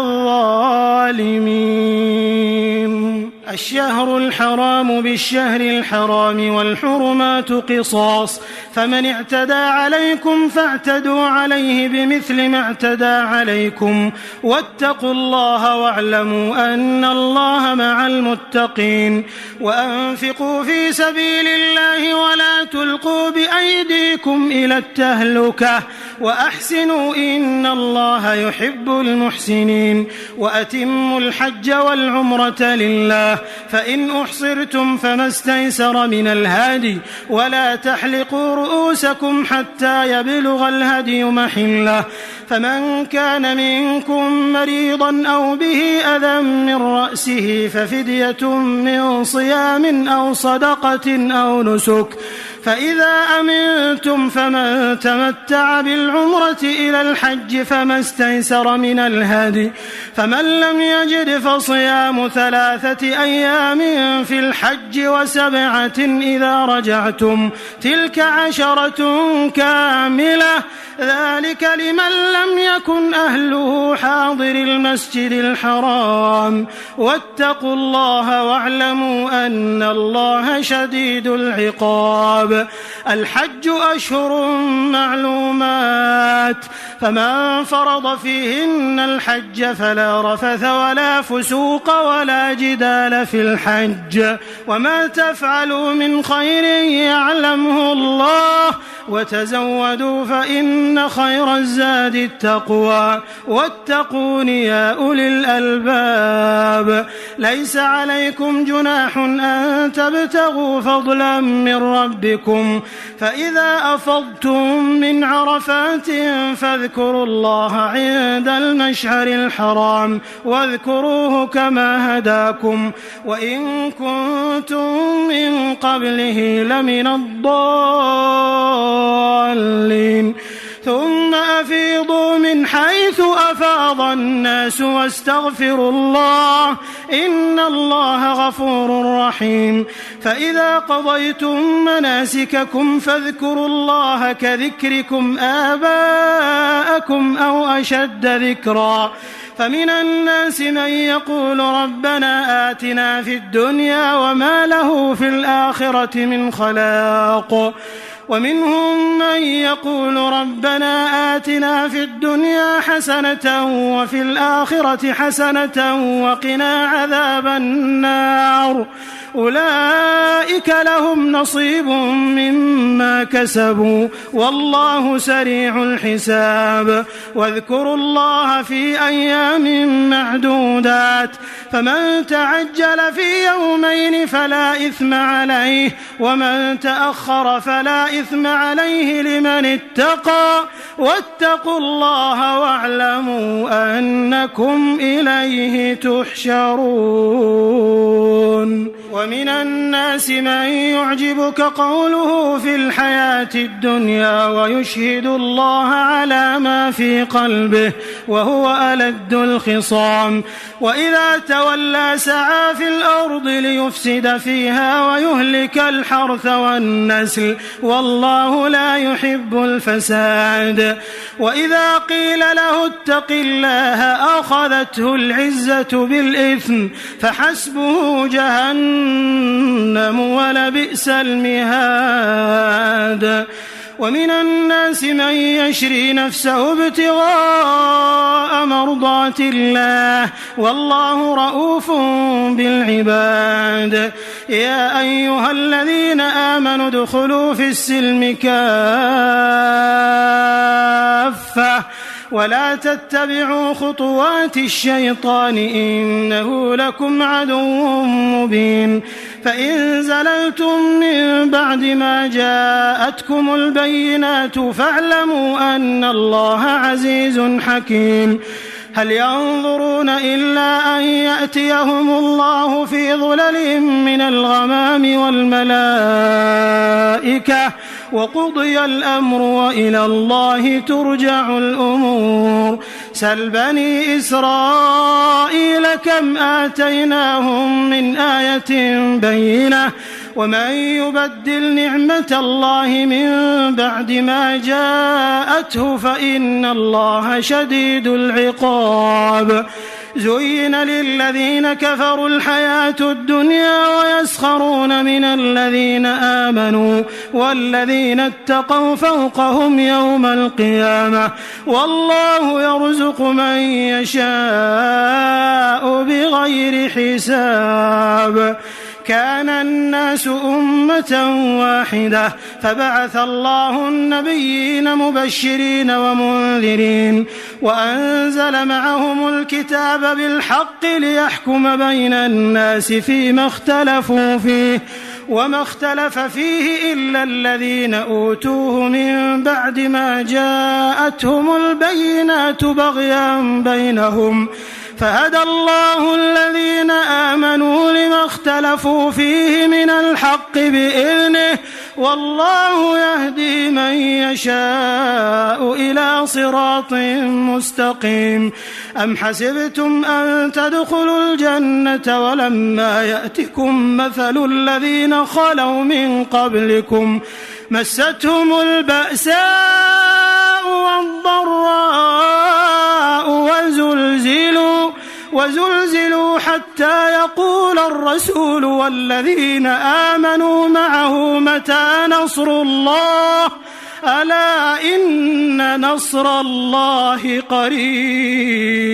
A: الظالمين. الشهر الحرام بالشهر الحرام والحرمات قصاص فمن اعتدى عليكم فاعتدوا عليه بمثل ما اعتدى عليكم واتقوا الله واعلموا أن الله مع المتقين. وأنفقوا في سبيل الله ولا تلقوا بأيديكم إلى التهلكة وأحسنوا إن الله يحب المحسنين. وأتموا الحج والعمرة لله فإن أحصرتم فما استيسر من الهدي ولا تحلقوا رؤوسكم حتى يبلغ الهدي محله فمن كان منكم مريضا أو به أذى من رأسه ففدية من صيام أو صدقة أو نسك فإذا أمنتم فمن تمتع بالعمرة إلى الحج فما استيسر من الهدي فمن لم يجد فصيام 3 أيام في الحج و7 إذا رجعتم تلك 10 كاملة ذلك لمن لم يكن أهله حاضر المسجد الحرام واتقوا الله واعلموا أن الله شديد العقاب الحج أشهر معلومات فمن فرض فيهن الحج فلا رفث ولا فسوق ولا جدال في الحج وما تفعلوا من خير يعلمه الله وتزودوا فإن خير الزاد التقوى واتقون يا أولي الألباب ليس عليكم جناح أن تبتغوا فضلا من ربكم فإذا أفضتم من عرفات فاذكروا الله عند المشعر الحرام واذكروه كما هداكم وإن كنتم من قبله لمن الضالين ثم أفيضوا من حيث أفاض الناس واستغفروا الله إن الله غفور رحيم فإذا قضيتم مناسككم فاذكروا الله كذكركم آباءكم أو أشد ذكرا فمن الناس من يقول ربنا آتنا في الدنيا وما له في الآخرة من خلاق ومنهم من يقول ربنا آتنا في الدنيا حسنة وفي الآخرة حسنة وقنا عذاب النار أولئك لهم نصيب مما كسبوا والله سريع الحساب واذكروا الله في أيام معدودات فمن تعجل في يومين فلا إثم عليه ومن تأخر فلا إثم عليه لمن اتقى واتقوا الله واعلموا أنكم إليه تحشرون ومن الناس من يعجبك قوله في الحياة الدنيا ويشهد الله على ما في قلبه وهو ألد الخصام وإذا تولى سعى في الأرض ليفسد فيها ويهلك الحرث والنسل والله لا يحب الفساد وإذا قيل له اتق الله أخذته العزة بالإثم فحسبه جهنم ولبئس المهاد ومن الناس من يشري نفسه ابتغاء مرضات الله والله رؤوف بالعباد يا أيها الذين آمنوا ادخلوا في السلم كافة ولا تتبعوا خطوات الشيطان إنه لكم عدو مبين فإن زللتم من بعد ما جاءتكم البينات فاعلموا أن الله عزيز حكيم هل ينظرون إلا أن يأتيهم الله في ظلل من الغمام والملائكة وقضي الأمر وإلى الله ترجع الأمور سل بني إسرائيل كم آتيناهم من آية بينة ومن يبدل نعمة الله من بعد ما جاءته فإن الله شديد العقاب زين للذين كفروا الحياة الدنيا ويسخرون من الذين آمنوا والذين اتقوا فوقهم يوم القيامة والله يرزق من يشاء بغير حساب كان الناس أمة واحدة فبعث الله النبيين مبشرين ومنذرين وأنزل معهم الكتاب بالحق ليحكم بين الناس فيما اختلفوا فيه وما اختلف فيه إلا الذين أوتوه من بعد ما جاءتهم البينات بغيا بينهم فهدى الله الذين آمنوا لما اختلفوا فيه من الحق بإذنه والله يهدي من يشاء إلى صراط مستقيم. أم حسبتم أن تدخلوا الجنة ولما يأتكم مثل الذين خلوا من قبلكم مستهم البأساء والضراء وزلزلوا حتى يقول الرسول والذين آمنوا معه متى نصر الله ألا إن نصر الله قريب.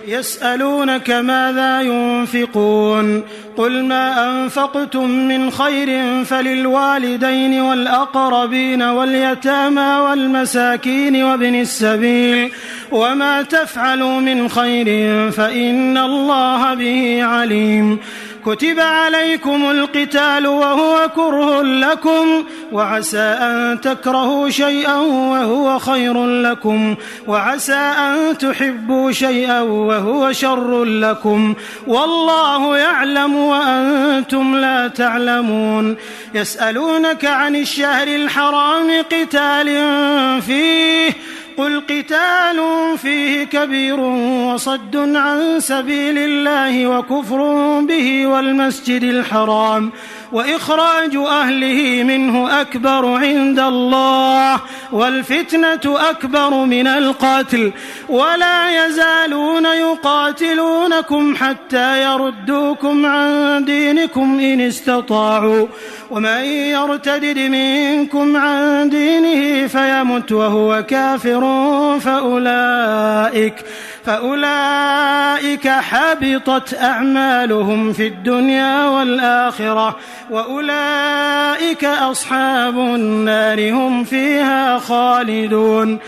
A: يسألونك ماذا ينفقون قل ما أنفقتم من خير فللوالدين والأقربين واليتامى والمساكين وابن السبيل وما تفعلوا من خير فإن الله به عليم. كتب عليكم القتال وهو كره لكم وعسى أن تكرهوا شيئا وهو خير لكم وعسى أن تحبوا شيئا وهو شر لكم والله يعلم وأنتم لا تعلمون. يسألونك عن الشهر الحرام قتال فيه قل قتال فيه كبير وصد عن سبيل الله وكفر به والمسجد الحرام وإخراج أهله منه أكبر عند الله والفتنة أكبر من القتل ولا يزالون يقاتلونكم حتى يردوكم عن دينكم إن استطاعوا ومن يرتدد منكم عن دينه فيمت وهو كافر فأولئك حبطت أعمالهم في الدنيا والآخرة وأولئك أصحاب النار هم فيها خالدون.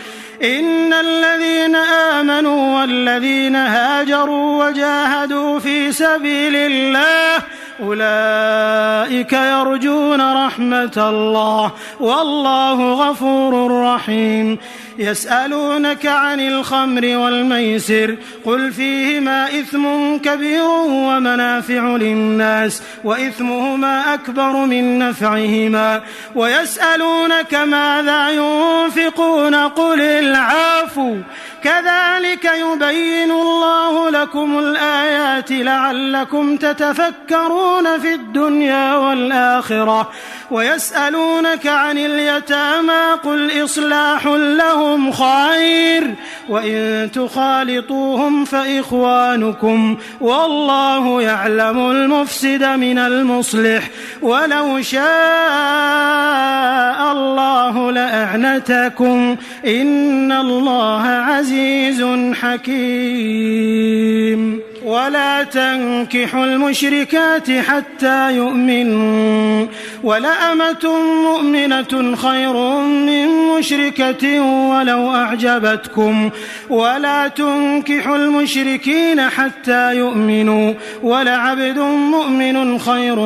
A: إن الذين آمنوا والذين هاجروا وجاهدوا في سبيل الله أولئك يرجون رحمة الله والله غفور رحيم. يسألونك عن الخمر والميسر قل فيهما إثم كبير ومنافع للناس وإثمهما أكبر من نفعهما ويسألونك ماذا ينفقون قل العفو كذلك يبين الله لكم الآيات لعلكم تتفكرون في الدنيا والآخرة. ويسألونك عن اليتامى قل إصلاح لهم خير وإن تخالطوهم فإخوانكم والله يعلم المفسد من المصلح ولو شاء الله لأعنتكم إن الله عزيز حكيم. ولا تنكحوا المشركات حتى يؤمنوا ولأمة مؤمنة خير من مشركة ولو أعجبتكم ولا تنكحوا المشركين حتى يؤمنوا ولعبد مؤمن خير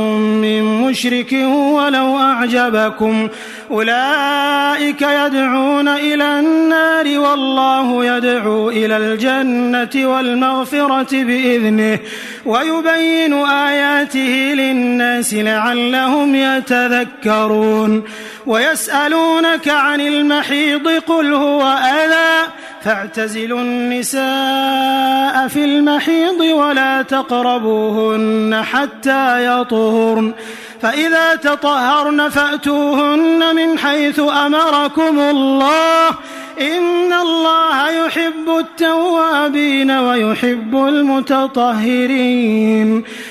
A: من مشرك ولو أعجبكم أولئك يدعون إلى النار والله يدعو إلى الجنة والمغفرة بإذنه ويبين آياته للناس لعلهم يتذكرون. ويسألونك عن المحيض قل هو أذى فاعتزلوا النساء في المحيض ولا تقربوهن حتى يطهرن فإذا تطهرن فأتوهن من حيث أمركم الله إن الله يحب التوابين ويحب المتطهرين.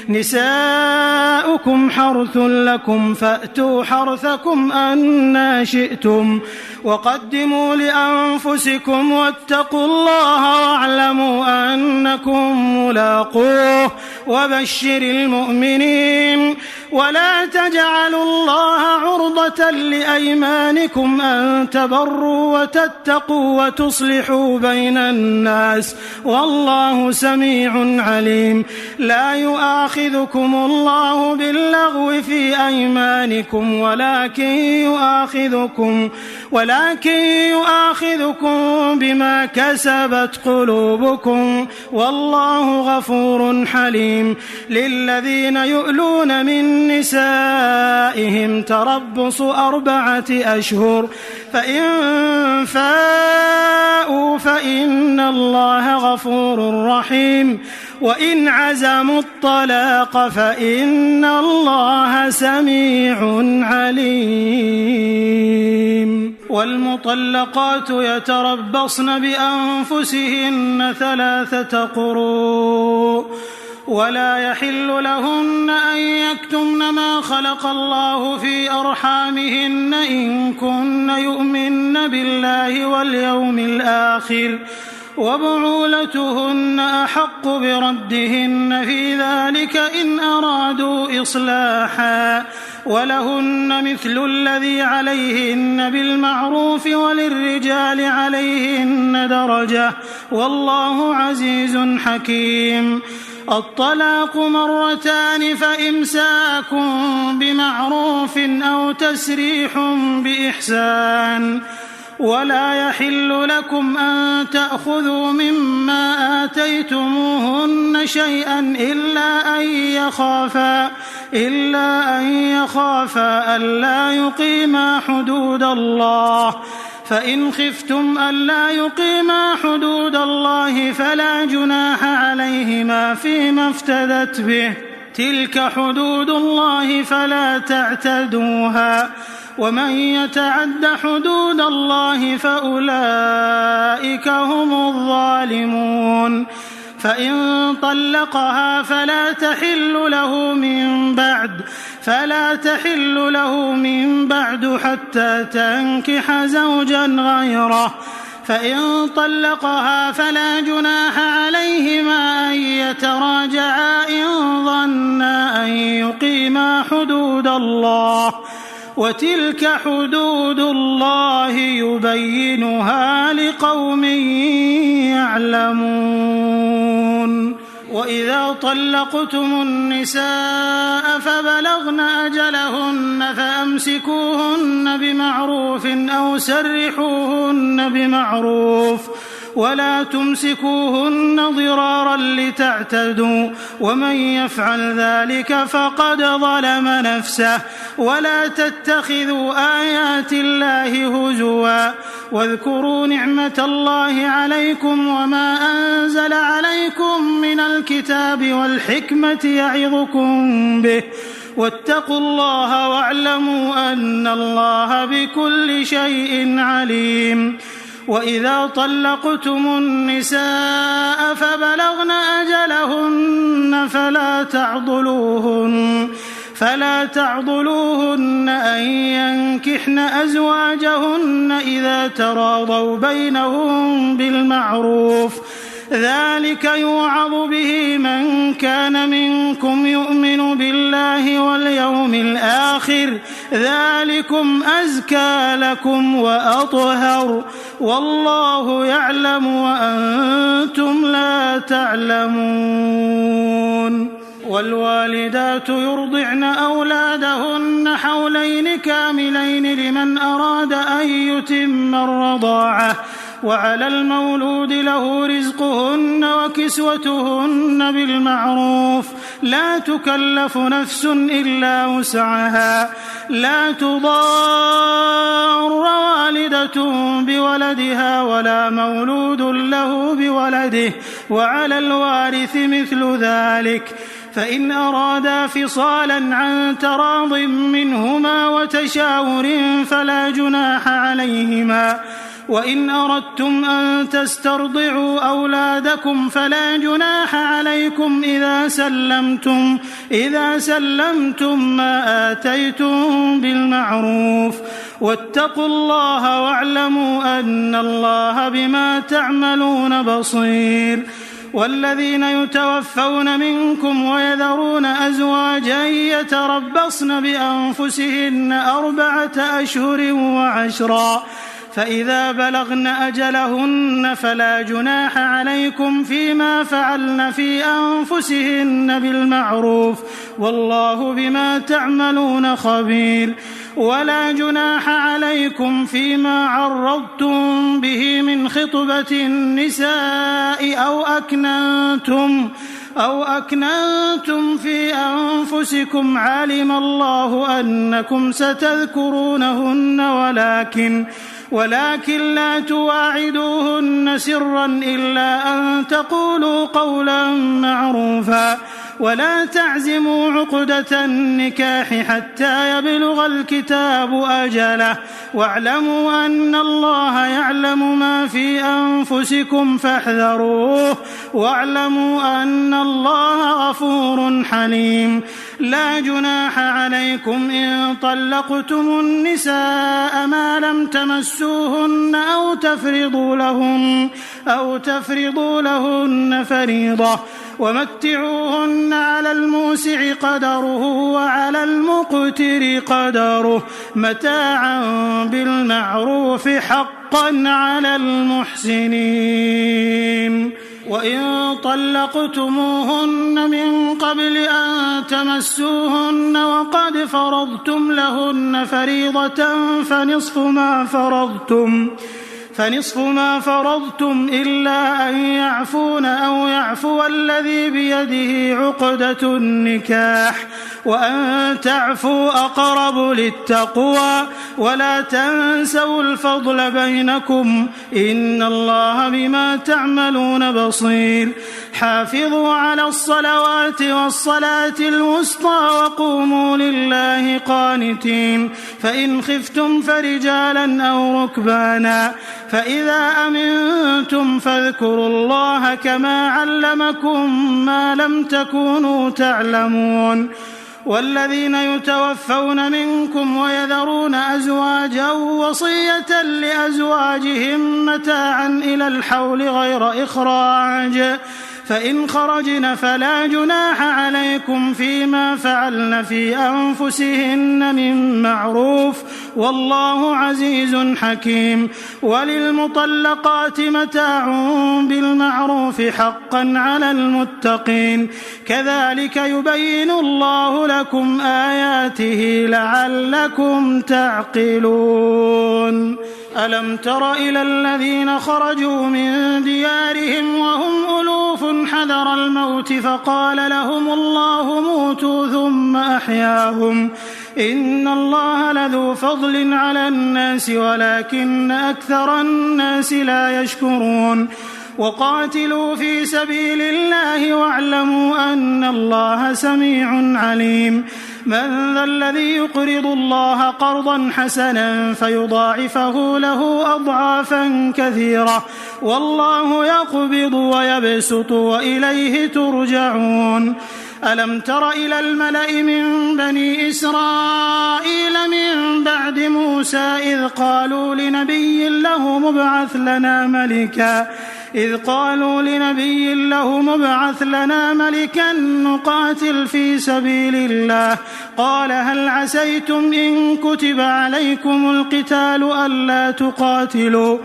A: نساؤكم حرث لكم فأتوا حرثكم أنى شئتم وقدموا لأنفسكم واتقوا الله واعلموا أنكم ملاقوه وبشر المؤمنين ولا تجعلوا الله عرضة لأيمانكم أن تبروا وتتقوا وتصلحوا بين الناس والله سميع عليم. لا يؤاخذكم الله باللغو في أيمانكم ولكن يؤاخذكم بما كسبت قلوبكم والله غفور حليم. للذين يؤلون من نسائهم تربص 4 أشهر فإن فاءوا فإن الله غفور رحيم وإن عزموا الطلاق فإن الله سميع عليم. والمطلقات يتربصن بأنفسهن 3 قروء ولا يحل لهن أن يكتمن ما خلق الله في أرحامهن إن كن يؤمن بالله واليوم الآخر وبعولتهن أحق بردهن في ذلك إن أرادوا إصلاحا ولهن مثل الذي عليهن بالمعروف وللرجال عليهن درجة والله عزيز حكيم. الطلاق 2 فإمساك بمعروف أو تسريح بإحسان ولا يحل لكم أن تأخذوا مما آتيتموهن شيئا إلا أن يخافا ألا يقيما حدود الله فإن خفتم ألا يقيما حدود الله فلا جناح عليهما فيما افتدت به تلك حدود الله فلا تعتدوها ومن يتعد حدود الله فأولئك هم الظالمون. فإن طلقها فلا تحل له من بعد حتى تنكح زوجا غيره. فإن طلقها فلا جناح عليهما أن يتراجعا إن ظنا أن يقيما حدود الله وتلك حدود الله يبينها لقوم يعلمون. وإذا طلقتم النساء فبلغن أجلهن فأمسكوهن بمعروف أو سرحوهن بمعروف ولا تمسكوهن ضرارا لتعتدوا ومن يفعل ذلك فقد ظلم نفسه. ولا تتخذوا آيات الله هزوا واذكروا نعمة الله عليكم وما أنزل عليكم من الكتاب والحكمة يعظكم به واتقوا الله واعلموا أن الله بكل شيء عليم. وإذا طلقتم النساء فبلغن أجلهن فلا تعضلوهن أن ينكحن أزواجهن إذا تراضوا بينهم بالمعروف ذلك يوعظ به من كان منكم يؤمن بالله واليوم الآخر ذلكم أزكى لكم وأطهر والله يعلم وأنتم لا تعلمون. والوالدات يرضعن أولادهن حولين كاملين لمن أراد أن يتم الرضاعة وعلى المولود له رزقهن وكسوتهن بالمعروف لا تكلف نفس إلا وسعها لا تضار والدة بولدها ولا مولود له بولده وعلى الوارث مثل ذلك فإن أرادا فصالا عن تراض منهما وتشاور فلا جناح عليهما وإن أردتم أن تسترضعوا أولادكم فلا جناح عليكم إذا سلمتم ما آتيتم بالمعروف واتقوا الله واعلموا أن الله بما تعملون بصير. والذين يتوفون منكم ويذرون أزواجا يتربصن بأنفسهن 4 أشهر و10 فإذا بلغن أجلهن فلا جناح عليكم فيما فعلن في أنفسهن بالمعروف والله بما تعملون خبير. ولا جناح عليكم فيما عرضتم به من خطبة النساء أو أكننتم في أنفسكم علم الله أنكم ستذكرونهن ولكن لا تواعدوهن سرا إلا أن تقولوا قولا معروفا ولا تعزموا عقدة النكاح حتى يبلغ الكتاب أجله واعلموا أن الله يعلم ما في أنفسكم فاحذروه واعلموا أن الله غفور حليم. لا جناح عليكم إن طلقتم النساء ما لم تمسوهن أو تفرضوا لهن فريضة ومتعوهن على الموسع قدره وعلى المقتر قدره متاعا بالمعروف حقا على المحسنين. وإن طلقتموهن من قبل أن تمسوهن وقد فرضتم لهن فريضة فنصف ما فرضتم إلا أن يعفون أو يعفو الذي بيده عقدة النكاح وأن تعفوا أقرب للتقوى ولا تنسوا الفضل بينكم إن الله بما تعملون بصير. حافظوا على الصلوات والصلاة الوسطى وقوموا لله قانتين فإن خفتم فرجالا أو ركبانا فإذا أمنتم فاذكروا الله كما علمكم ما لم تكونوا تعلمون. والذين يتوفون منكم ويذرون أزواجا وصية لأزواجهم متاعا إلى الحول غير إخراج فإن خرجن فلا جناح عليكم فيما فعلن في أنفسهن من معروف والله عزيز حكيم. وللمطلقات متاع بالمعروف حقا على المتقين كذلك يبين الله لكم آياته لعلكم تعقلون. ألم تر إلى الذين خرجوا من ديارهم وهم ألوف حذر الموت فقال لهم الله موتوا ثم أحياهم إن الله لذو فضل على الناس ولكن أكثر الناس لا يشكرون. وقاتلوا في سبيل الله واعلموا أن الله سميع عليم. من ذا الذي يقرض الله قرضا حسنا فيضاعفه له أضعافا كثيرة والله يقبض ويبسط وإليه ترجعون. ألم تر إلى الملأ من بني إسرائيل من بعد موسى إذ قالوا لنبي له مبعث لنا ملكا نقاتل في سبيل الله قال هل عسيتم إن كتب عليكم القتال ألا تقاتلوا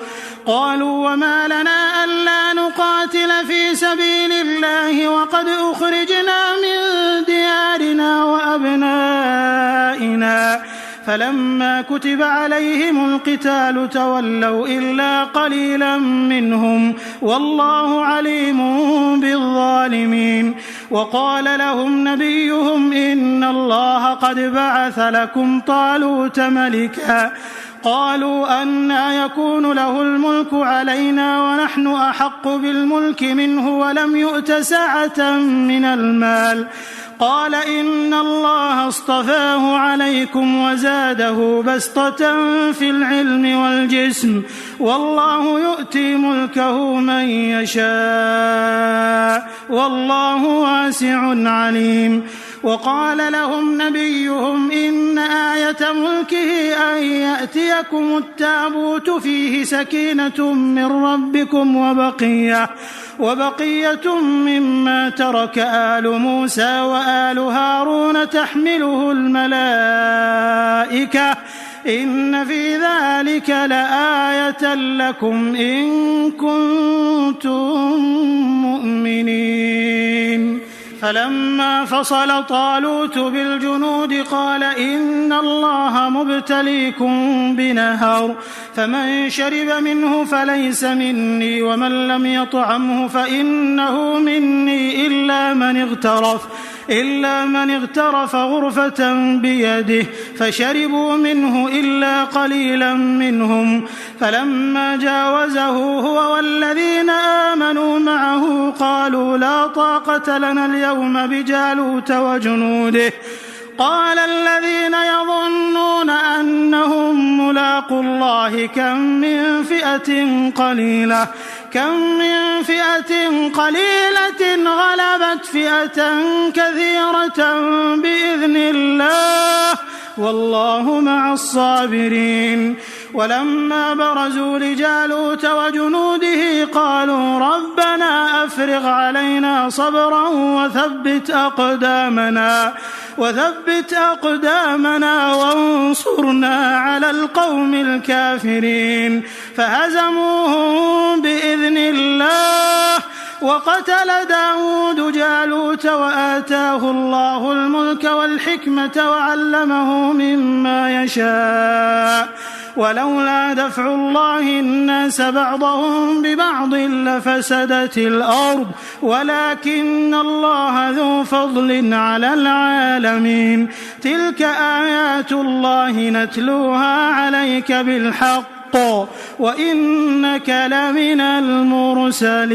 A: قالوا وما لنا ألا نقاتل في سبيل الله وقد أخرجنا من ديارنا وأبنائنا فلما كتب عليهم القتال تولوا إلا قليلا منهم والله عليم بالظالمين. وقال لهم نبيهم إن الله قد بعث لكم طالوت ملكا قالوا أنى يكون له الملك علينا ونحن أحق بالملك منه ولم يؤت سعة من المال قال إن الله اصطفاه عليكم وزاده بسطة في العلم والجسم والله يؤتي ملكه من يشاء والله واسع عليم. وقال لهم نبيهم إن آية ملكه أن يأتيكم التابوت فيه سكينة من ربكم وبقية مما ترك آل موسى وآل هارون تحمله الملائكة إن في ذلك لآية لكم إن كنتم مؤمنين. فلما فصل طالوت بالجنود قال إن الله مبتليكم بنهر فمن شرب منه فليس مني ومن لم يطعمه فإنه مني إلا من اغترف غرفة بيده فشربوا منه إلا قليلا منهم. فلما جاوزه هو والذين آمنوا معه قالوا لا طاقة لنا اليوم بجالوت وجنوده. قال الذين يظنون أنهم ملاقو الله كم من فئة قليلة غلبت فئة كثيرة بإذن الله والله مع الصابرين. ولما برزوا لجالوت وجنوده قالوا ربنا أفرغ علينا صبرا وثبت أقدامنا وانصرنا على القوم الكافرين. فهزموهم بإذن الله وقتل داود جالوت وآتاه الله الملك والحكمة وعلمه مما يشاء ولولا دفع الله الناس بعضهم ببعض لفسدت الأرض ولكن الله ذو فضل على العالمين. تلك آيات الله نتلوها عليك بالحق وإنك لمن المرسلين.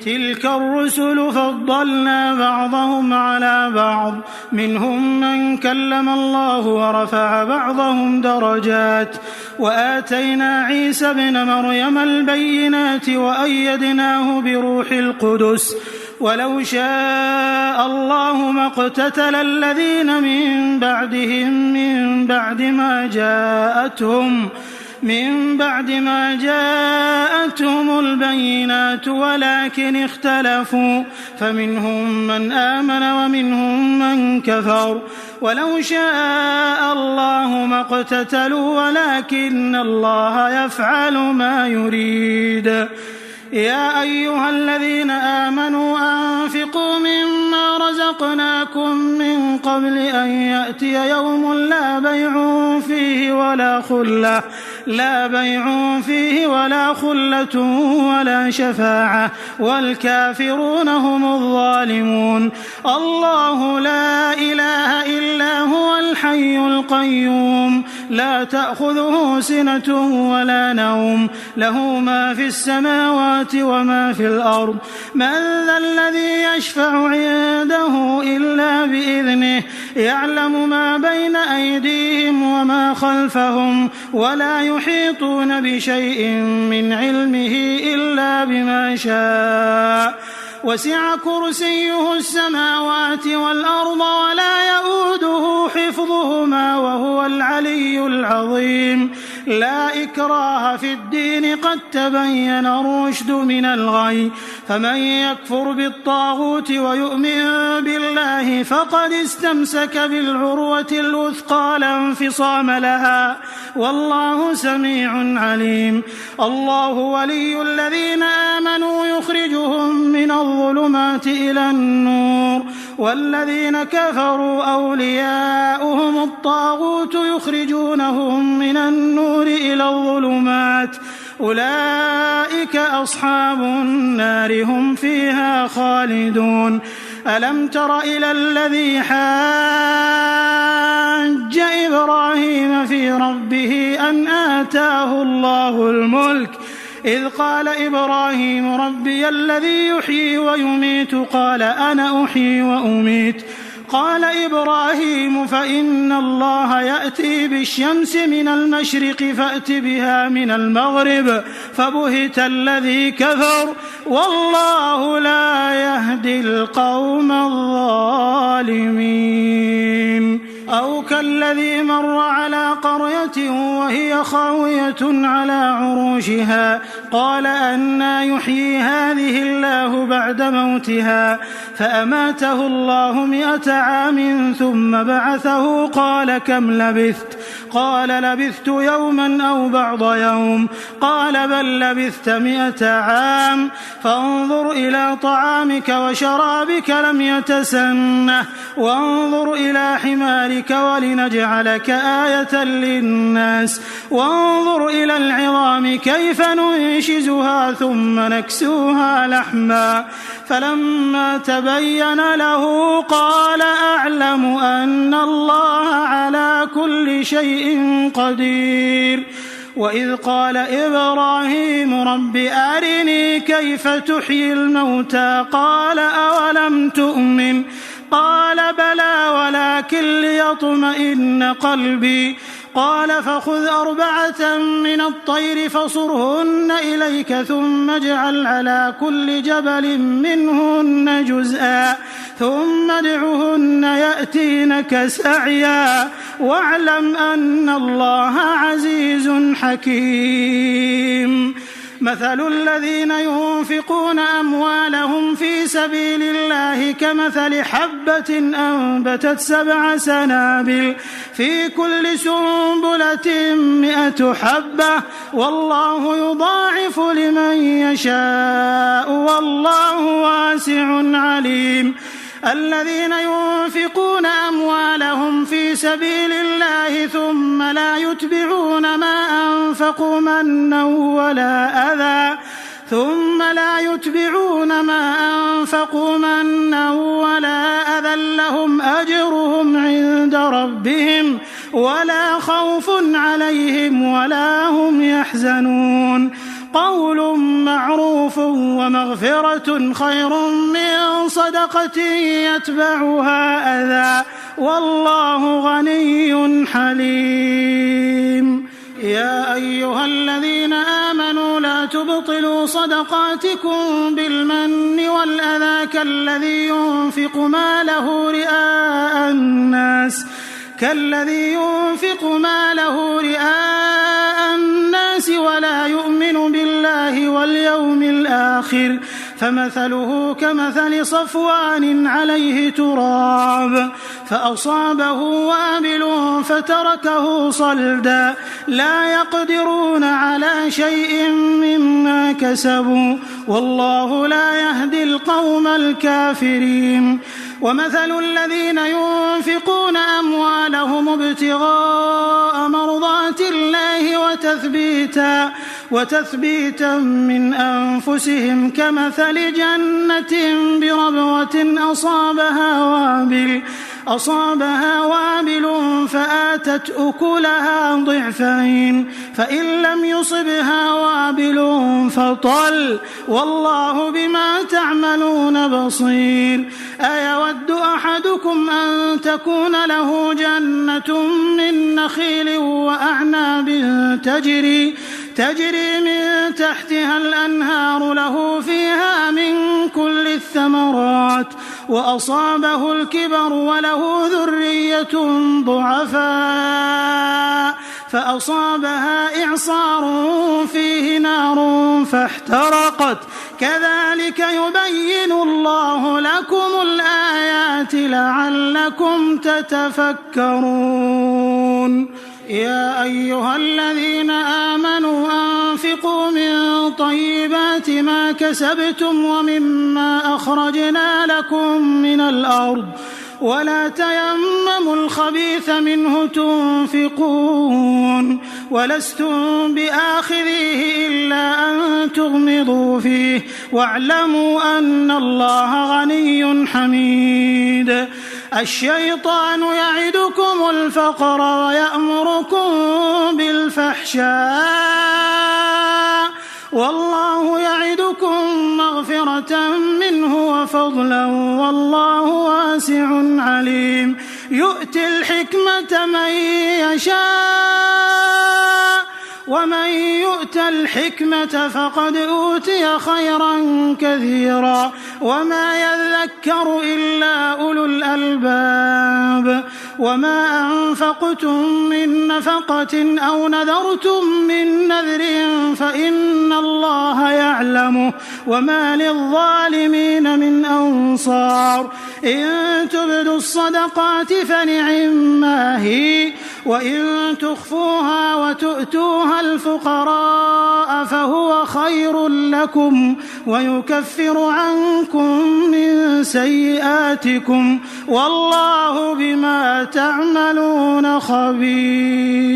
A: تلك الرسل فضلنا بعضهم على بعض منهم من كلم الله ورفع بعضهم درجات وآتينا عيسى ابن مريم البينات وأيدناه بروح القدس ولو شاء الله ما اقتتل الذين من بعدهم من بعد ما جاءتهم البينات ولكن اختلفوا فمنهم من آمن ومنهم من كفر ولو شاء الله ما اقتتلوا ولكن الله يفعل ما يريد. يا أيها الذين آمنوا أنفقوا مما رزقناكم من قبل أن يأتي يوم لا بيع فيه ولا خلة ولا شفاعة والكافرون هم الظالمون. الله لا إله إلا هو الحي القيوم لا تأخذه سنة ولا نوم له ما في السماوات وما في الأرض. من ذا الذي يشفع عنده إلا بإذنه يعلم ما بين أيديهم وما خلفهم ولا يحيطون بشيء من علمه إلا بما شاء وسع كرسيه السماوات والأرض ولا يؤوده حفظهما وهو العلي العظيم. لا إكراه في الدين قد تبين الرشد من الغي فمن يكفر بالطاغوت ويؤمن بالله فقد استمسك بالعروة الوثقى لا انفصام لها والله سميع عليم. الله ولي الذين آمنوا يخرجهم من الظلمات إلى النور والذين كفروا أولياؤهم الطاغوت يخرجونهم من النور إلى الظلمات أولئك أصحاب النار هم فيها خالدون. ألم تر إلى الذي حاج إبراهيم في ربه أن آتاه الله الملك إذ قال إبراهيم ربي الذي يحيي ويميت قال أنا أحيي وأميت قال إبراهيم فإن الله يأتي بالشمس من المشرق فأت بها من المغرب فبهت الذي كفر والله لا يهدي القوم الظالمين. أو كالذي مر على قرية وهي خاوية على عروشها قال أنى يحيي هذه الله بعد موتها فأماته الله 100 عام ثم بعثه قال كم لبثت قال لبثت يوما أو بعض يوم قال بل لبثت 100 عام فانظر إلى طعامك وشرابك لم يتسنه وانظر إلى حمارك ولنجعلك آية للناس وانظر إلى العظام كيف ننشزها ثم نكسوها لحما فلما تبين له قال أعلم أن الله على كل شيء قدير. وإذ قال إبراهيم رب أرني كيف تحيي الموتى قال أولم تؤمن قال بلى ولكن ليطمئن قلبي قال فخذ 4 من الطير فصرهن إليك ثم اجعل على كل جبل منهن جزءا ثم ادعهن يأتينك سعيا واعلم أن الله عزيز حكيم. مثل الذين ينفقون أموالهم في سبيل الله كمثل حبة أنبتت 7 سنابل في كل سنبلة 100 حبة والله يضاعف لمن يشاء والله واسع عليم. الذين ينفقون أموالهم في سبيل الله ثم لا يتبعون ما أنفقوا منا ولا أذى لهم أجرهم عند ربهم ولا خوف عليهم ولا هم يحزنون. قول معروف ومغفرة خير من صدقة يتبعها أذى والله غني حليم. يا أيها الذين آمنوا لا تبطلوا صدقاتكم بالمن والأذى كالذي ينفق ماله رئاء الناس ولا يؤمن بالله واليوم الآخر فمثله كمثل صفوان عليه تراب فأصابه وابل فتركه صلدا لا يقدرون على شيء مما كسبوا والله لا يهدي القوم الكافرين. ومثل الذين ينفقون أموالهم ابتغاء مرضات الله وتثبيتا من أنفسهم كمثل جنة بربوة أصابها وابل فآتت أكلها ضعفين فإن لم يصبها وابل فطل والله بما تعملون بصير. أيود أحدكم أن تكون له جنة من نخيل وأعناب تجري من تحتها الأنهار له فيها من كل الثمرات وأصابه الكبر وله ذرية ضعفاء فأصابها إعصار فيه نار فاحترقت كذلك يبين الله لكم الآيات لعلكم تتفكرون. يا أيها الذين آمنوا أنفقوا من طيبات ما كسبتم ومما أخرجنا لكم من الأرض ولا تيمموا الخبيث منه تنفقون ولستم بآخذيه إلا أن تغمضوا فيه واعلموا أن الله غني حميد. الشيطان يعدكم الفقر ويأمركم بالفحشاء والله يعدكم مغفرة منه وفضلا والله واسع عليم يؤتي الحكمة من يشاء ومن يؤت الحكمة فقد أوتي خيرا كثيرا وما يذكر إلا أولو الألباب وما أنفقتم من نفقة أو نذرتم من نذر فإن الله يعلمه وما للظالمين من أنصار إن تبدوا الصدقات فنعما هي وإن تخفوها وتؤتوها الفقراء فهو خير لكم ويكفر عنكم من سيئاتكم والله بما تعملون خبير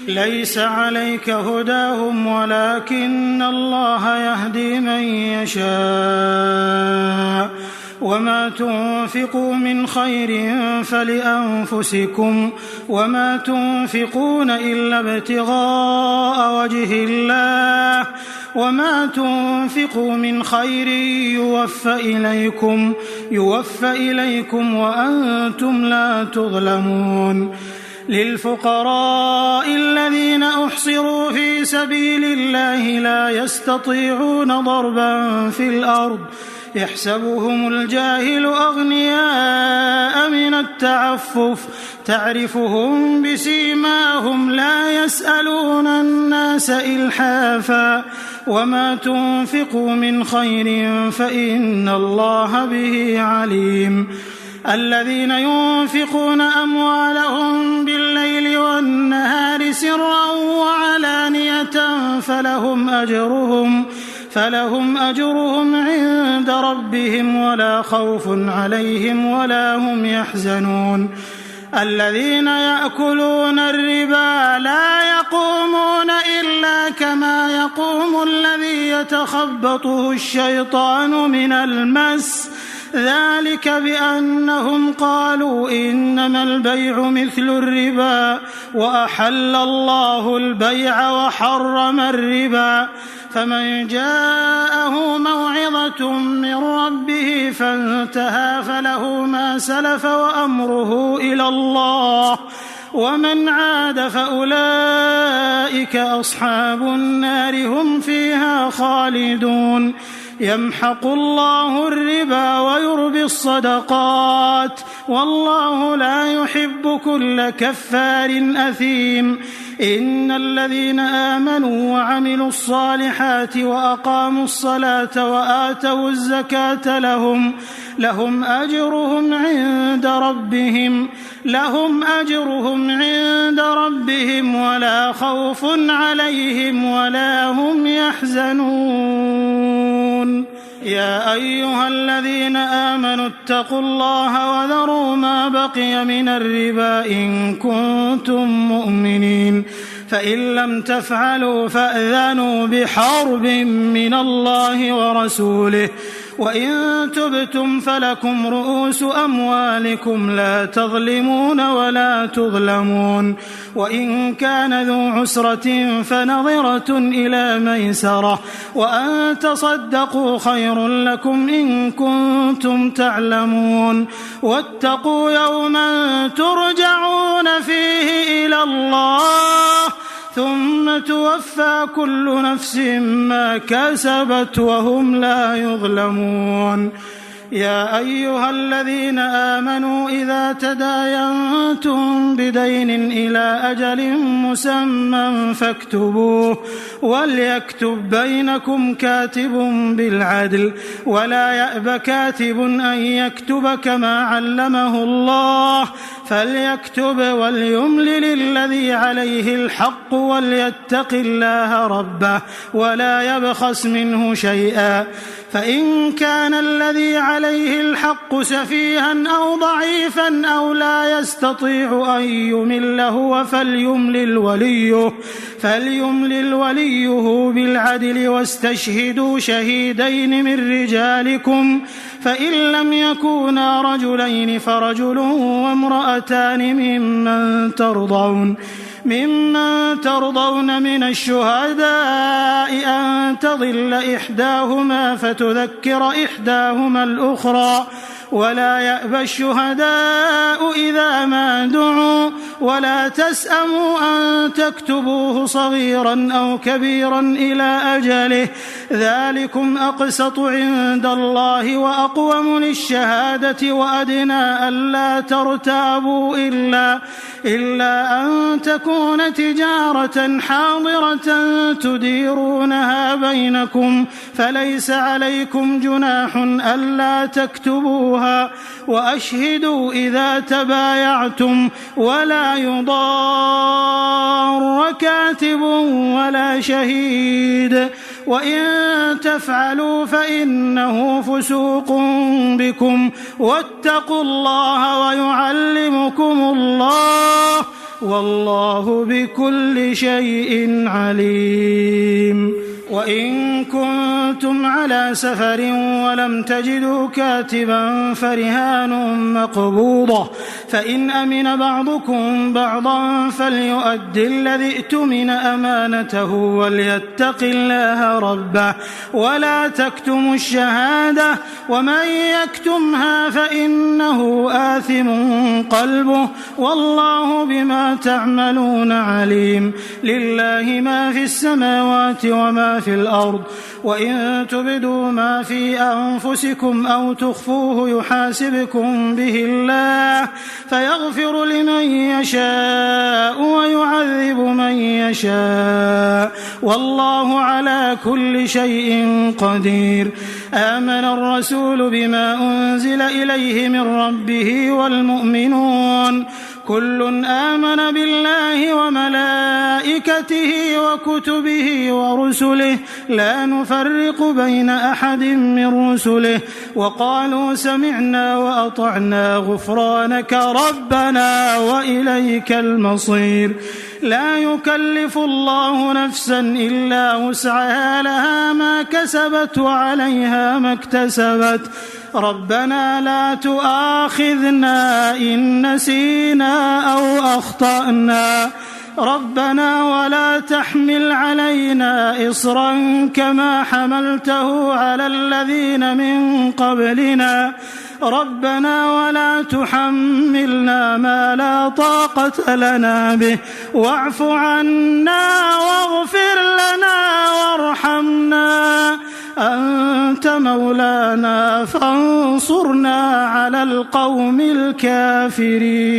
A: ليس عليك هداهم ولكن الله يهدي من يشاء وما تنفقوا من خير فلأنفسكم وما تنفقون إلا ابتغاء وجه الله وما تنفقوا من خير يوفى إليكم وأنتم لا تظلمون للفقراء الذين أحصروا في سبيل الله لا يستطيعون ضربا في الأرض يحسبهم الجاهل أغنياء من التعفف تعرفهم بسيماهم لا يسألون الناس إلحافا وما تنفقوا من خير فإن الله به عليم الذين ينفقون أموالهم بالليل والنهار سرا وعلانية فلهم أجرهم عند ربهم ولا خوف عليهم ولا هم يحزنون الذين يأكلون الربا لا يقومون إلا كما يقوم الذي يتخبطه الشيطان من المس ذلك بأنهم قالوا إنما البيع مثل الربا وأحل الله البيع وحرم الربا فمن جاءه موعظة من ربه فانتهى فله ما سلف وأمره إلى الله ومن عاد فأولئك أصحاب النار هم فيها خالدون يمحق الله الربا ويربي الصدقات والله لا يحب كل كفار أثيم إن الذين آمنوا وعملوا الصالحات وأقاموا الصلاة وآتوا الزكاة لهم أجرهم عند ربهم ولا خوف عليهم ولا هم يحزنون يا أيها الذين آمنوا اتقوا الله وذروا ما بقي من الربا إن كنتم مؤمنين فإن لم تفعلوا فأذنوا بحرب من الله ورسوله وإن تبتم فلكم رؤوس أموالكم لا تظلمون ولا تظلمون وإن كان ذو عسرة فنظرة إلى ميسرة وأن تصدقوا خير لكم إن كنتم تعلمون واتقوا يوما ترجعون فيه إلى الله ثم توفى كل نفس ما كسبت وهم لا يظلمون يا أيها الذين آمنوا إذا تداينتم بدين إلى أجل مسمى فاكتبوه وليكتب بينكم كاتب بالعدل ولا يأب كاتب أن يكتب كما علمه الله فليكتب وليملل الذي عليه الحق وليتق الله ربه ولا يبخس منه شيئا فإن كان الذي عليه الحق سفيها أو ضعيفا أو لا يستطيع أن يمل هو فليملل وليه بالعدل واستشهدوا شهيدين من رجالكم فإن لم يكونا رجلين فرجل وامرأتان ممن ترضون ممن ترضون من الشهداء أن تضل إحداهما فتذكر إحداهما الأخرى ولا يأبى الشهداء إذا ما دعوا ولا تسأموا أن تكتبوه صغيرا أو كبيرا إلى أجله ذلكم أقسط عند الله وأقوم للشهادة وأدنى ألا ترتابوا إلا أن تكون تجارة حاضرة تديرونها بينكم فليس عليكم جناح ألا تكتبوها وأشهدوا إذا تبايعتم ولا يضار كاتب ولا شهيد وإن تفعلوا فإنه فسوق بكم واتقوا الله ويعلمكم الله والله بكل شيء عليم. وإن كنتم على سفر ولم تجدوا كاتبا فرهان مقبوضة فإن أمن بعضكم بعضا فليؤد الذي ائتمن أمانته وليتق الله ربه ولا تكتموا الشهادة ومن يكتمها فإنه آثم قلبه والله بما تعملون عليم. لله ما في السماوات وما في الأرض وإن تبدوا ما في أنفسكم أو تخفوه يحاسبكم به الله فيغفر لمن يشاء ويعذب من يشاء والله على كل شيء قدير. آمن الرسول بما أنزل إليه من ربه والمؤمنون كل آمن بالله وملائكته وكتبه ورسله لا نفرق بين أحد من رسله وقالوا سمعنا وأطعنا غفرانك ربنا وإليك المصير. لا يكلف الله نفسا إلا وسعها لها ما كسبت وعليها ما اكتسبت ربنا لا تؤاخذنا إن نسينا أو أخطأنا ربنا ولا تحمل علينا إصرا كما حملته على الذين من قبلنا ربنا ولا تحملنا ما لا طاقة لنا به واعف عنا واغفر لنا وارحمنا أنت مولانا فانصرنا على القوم الكافرين.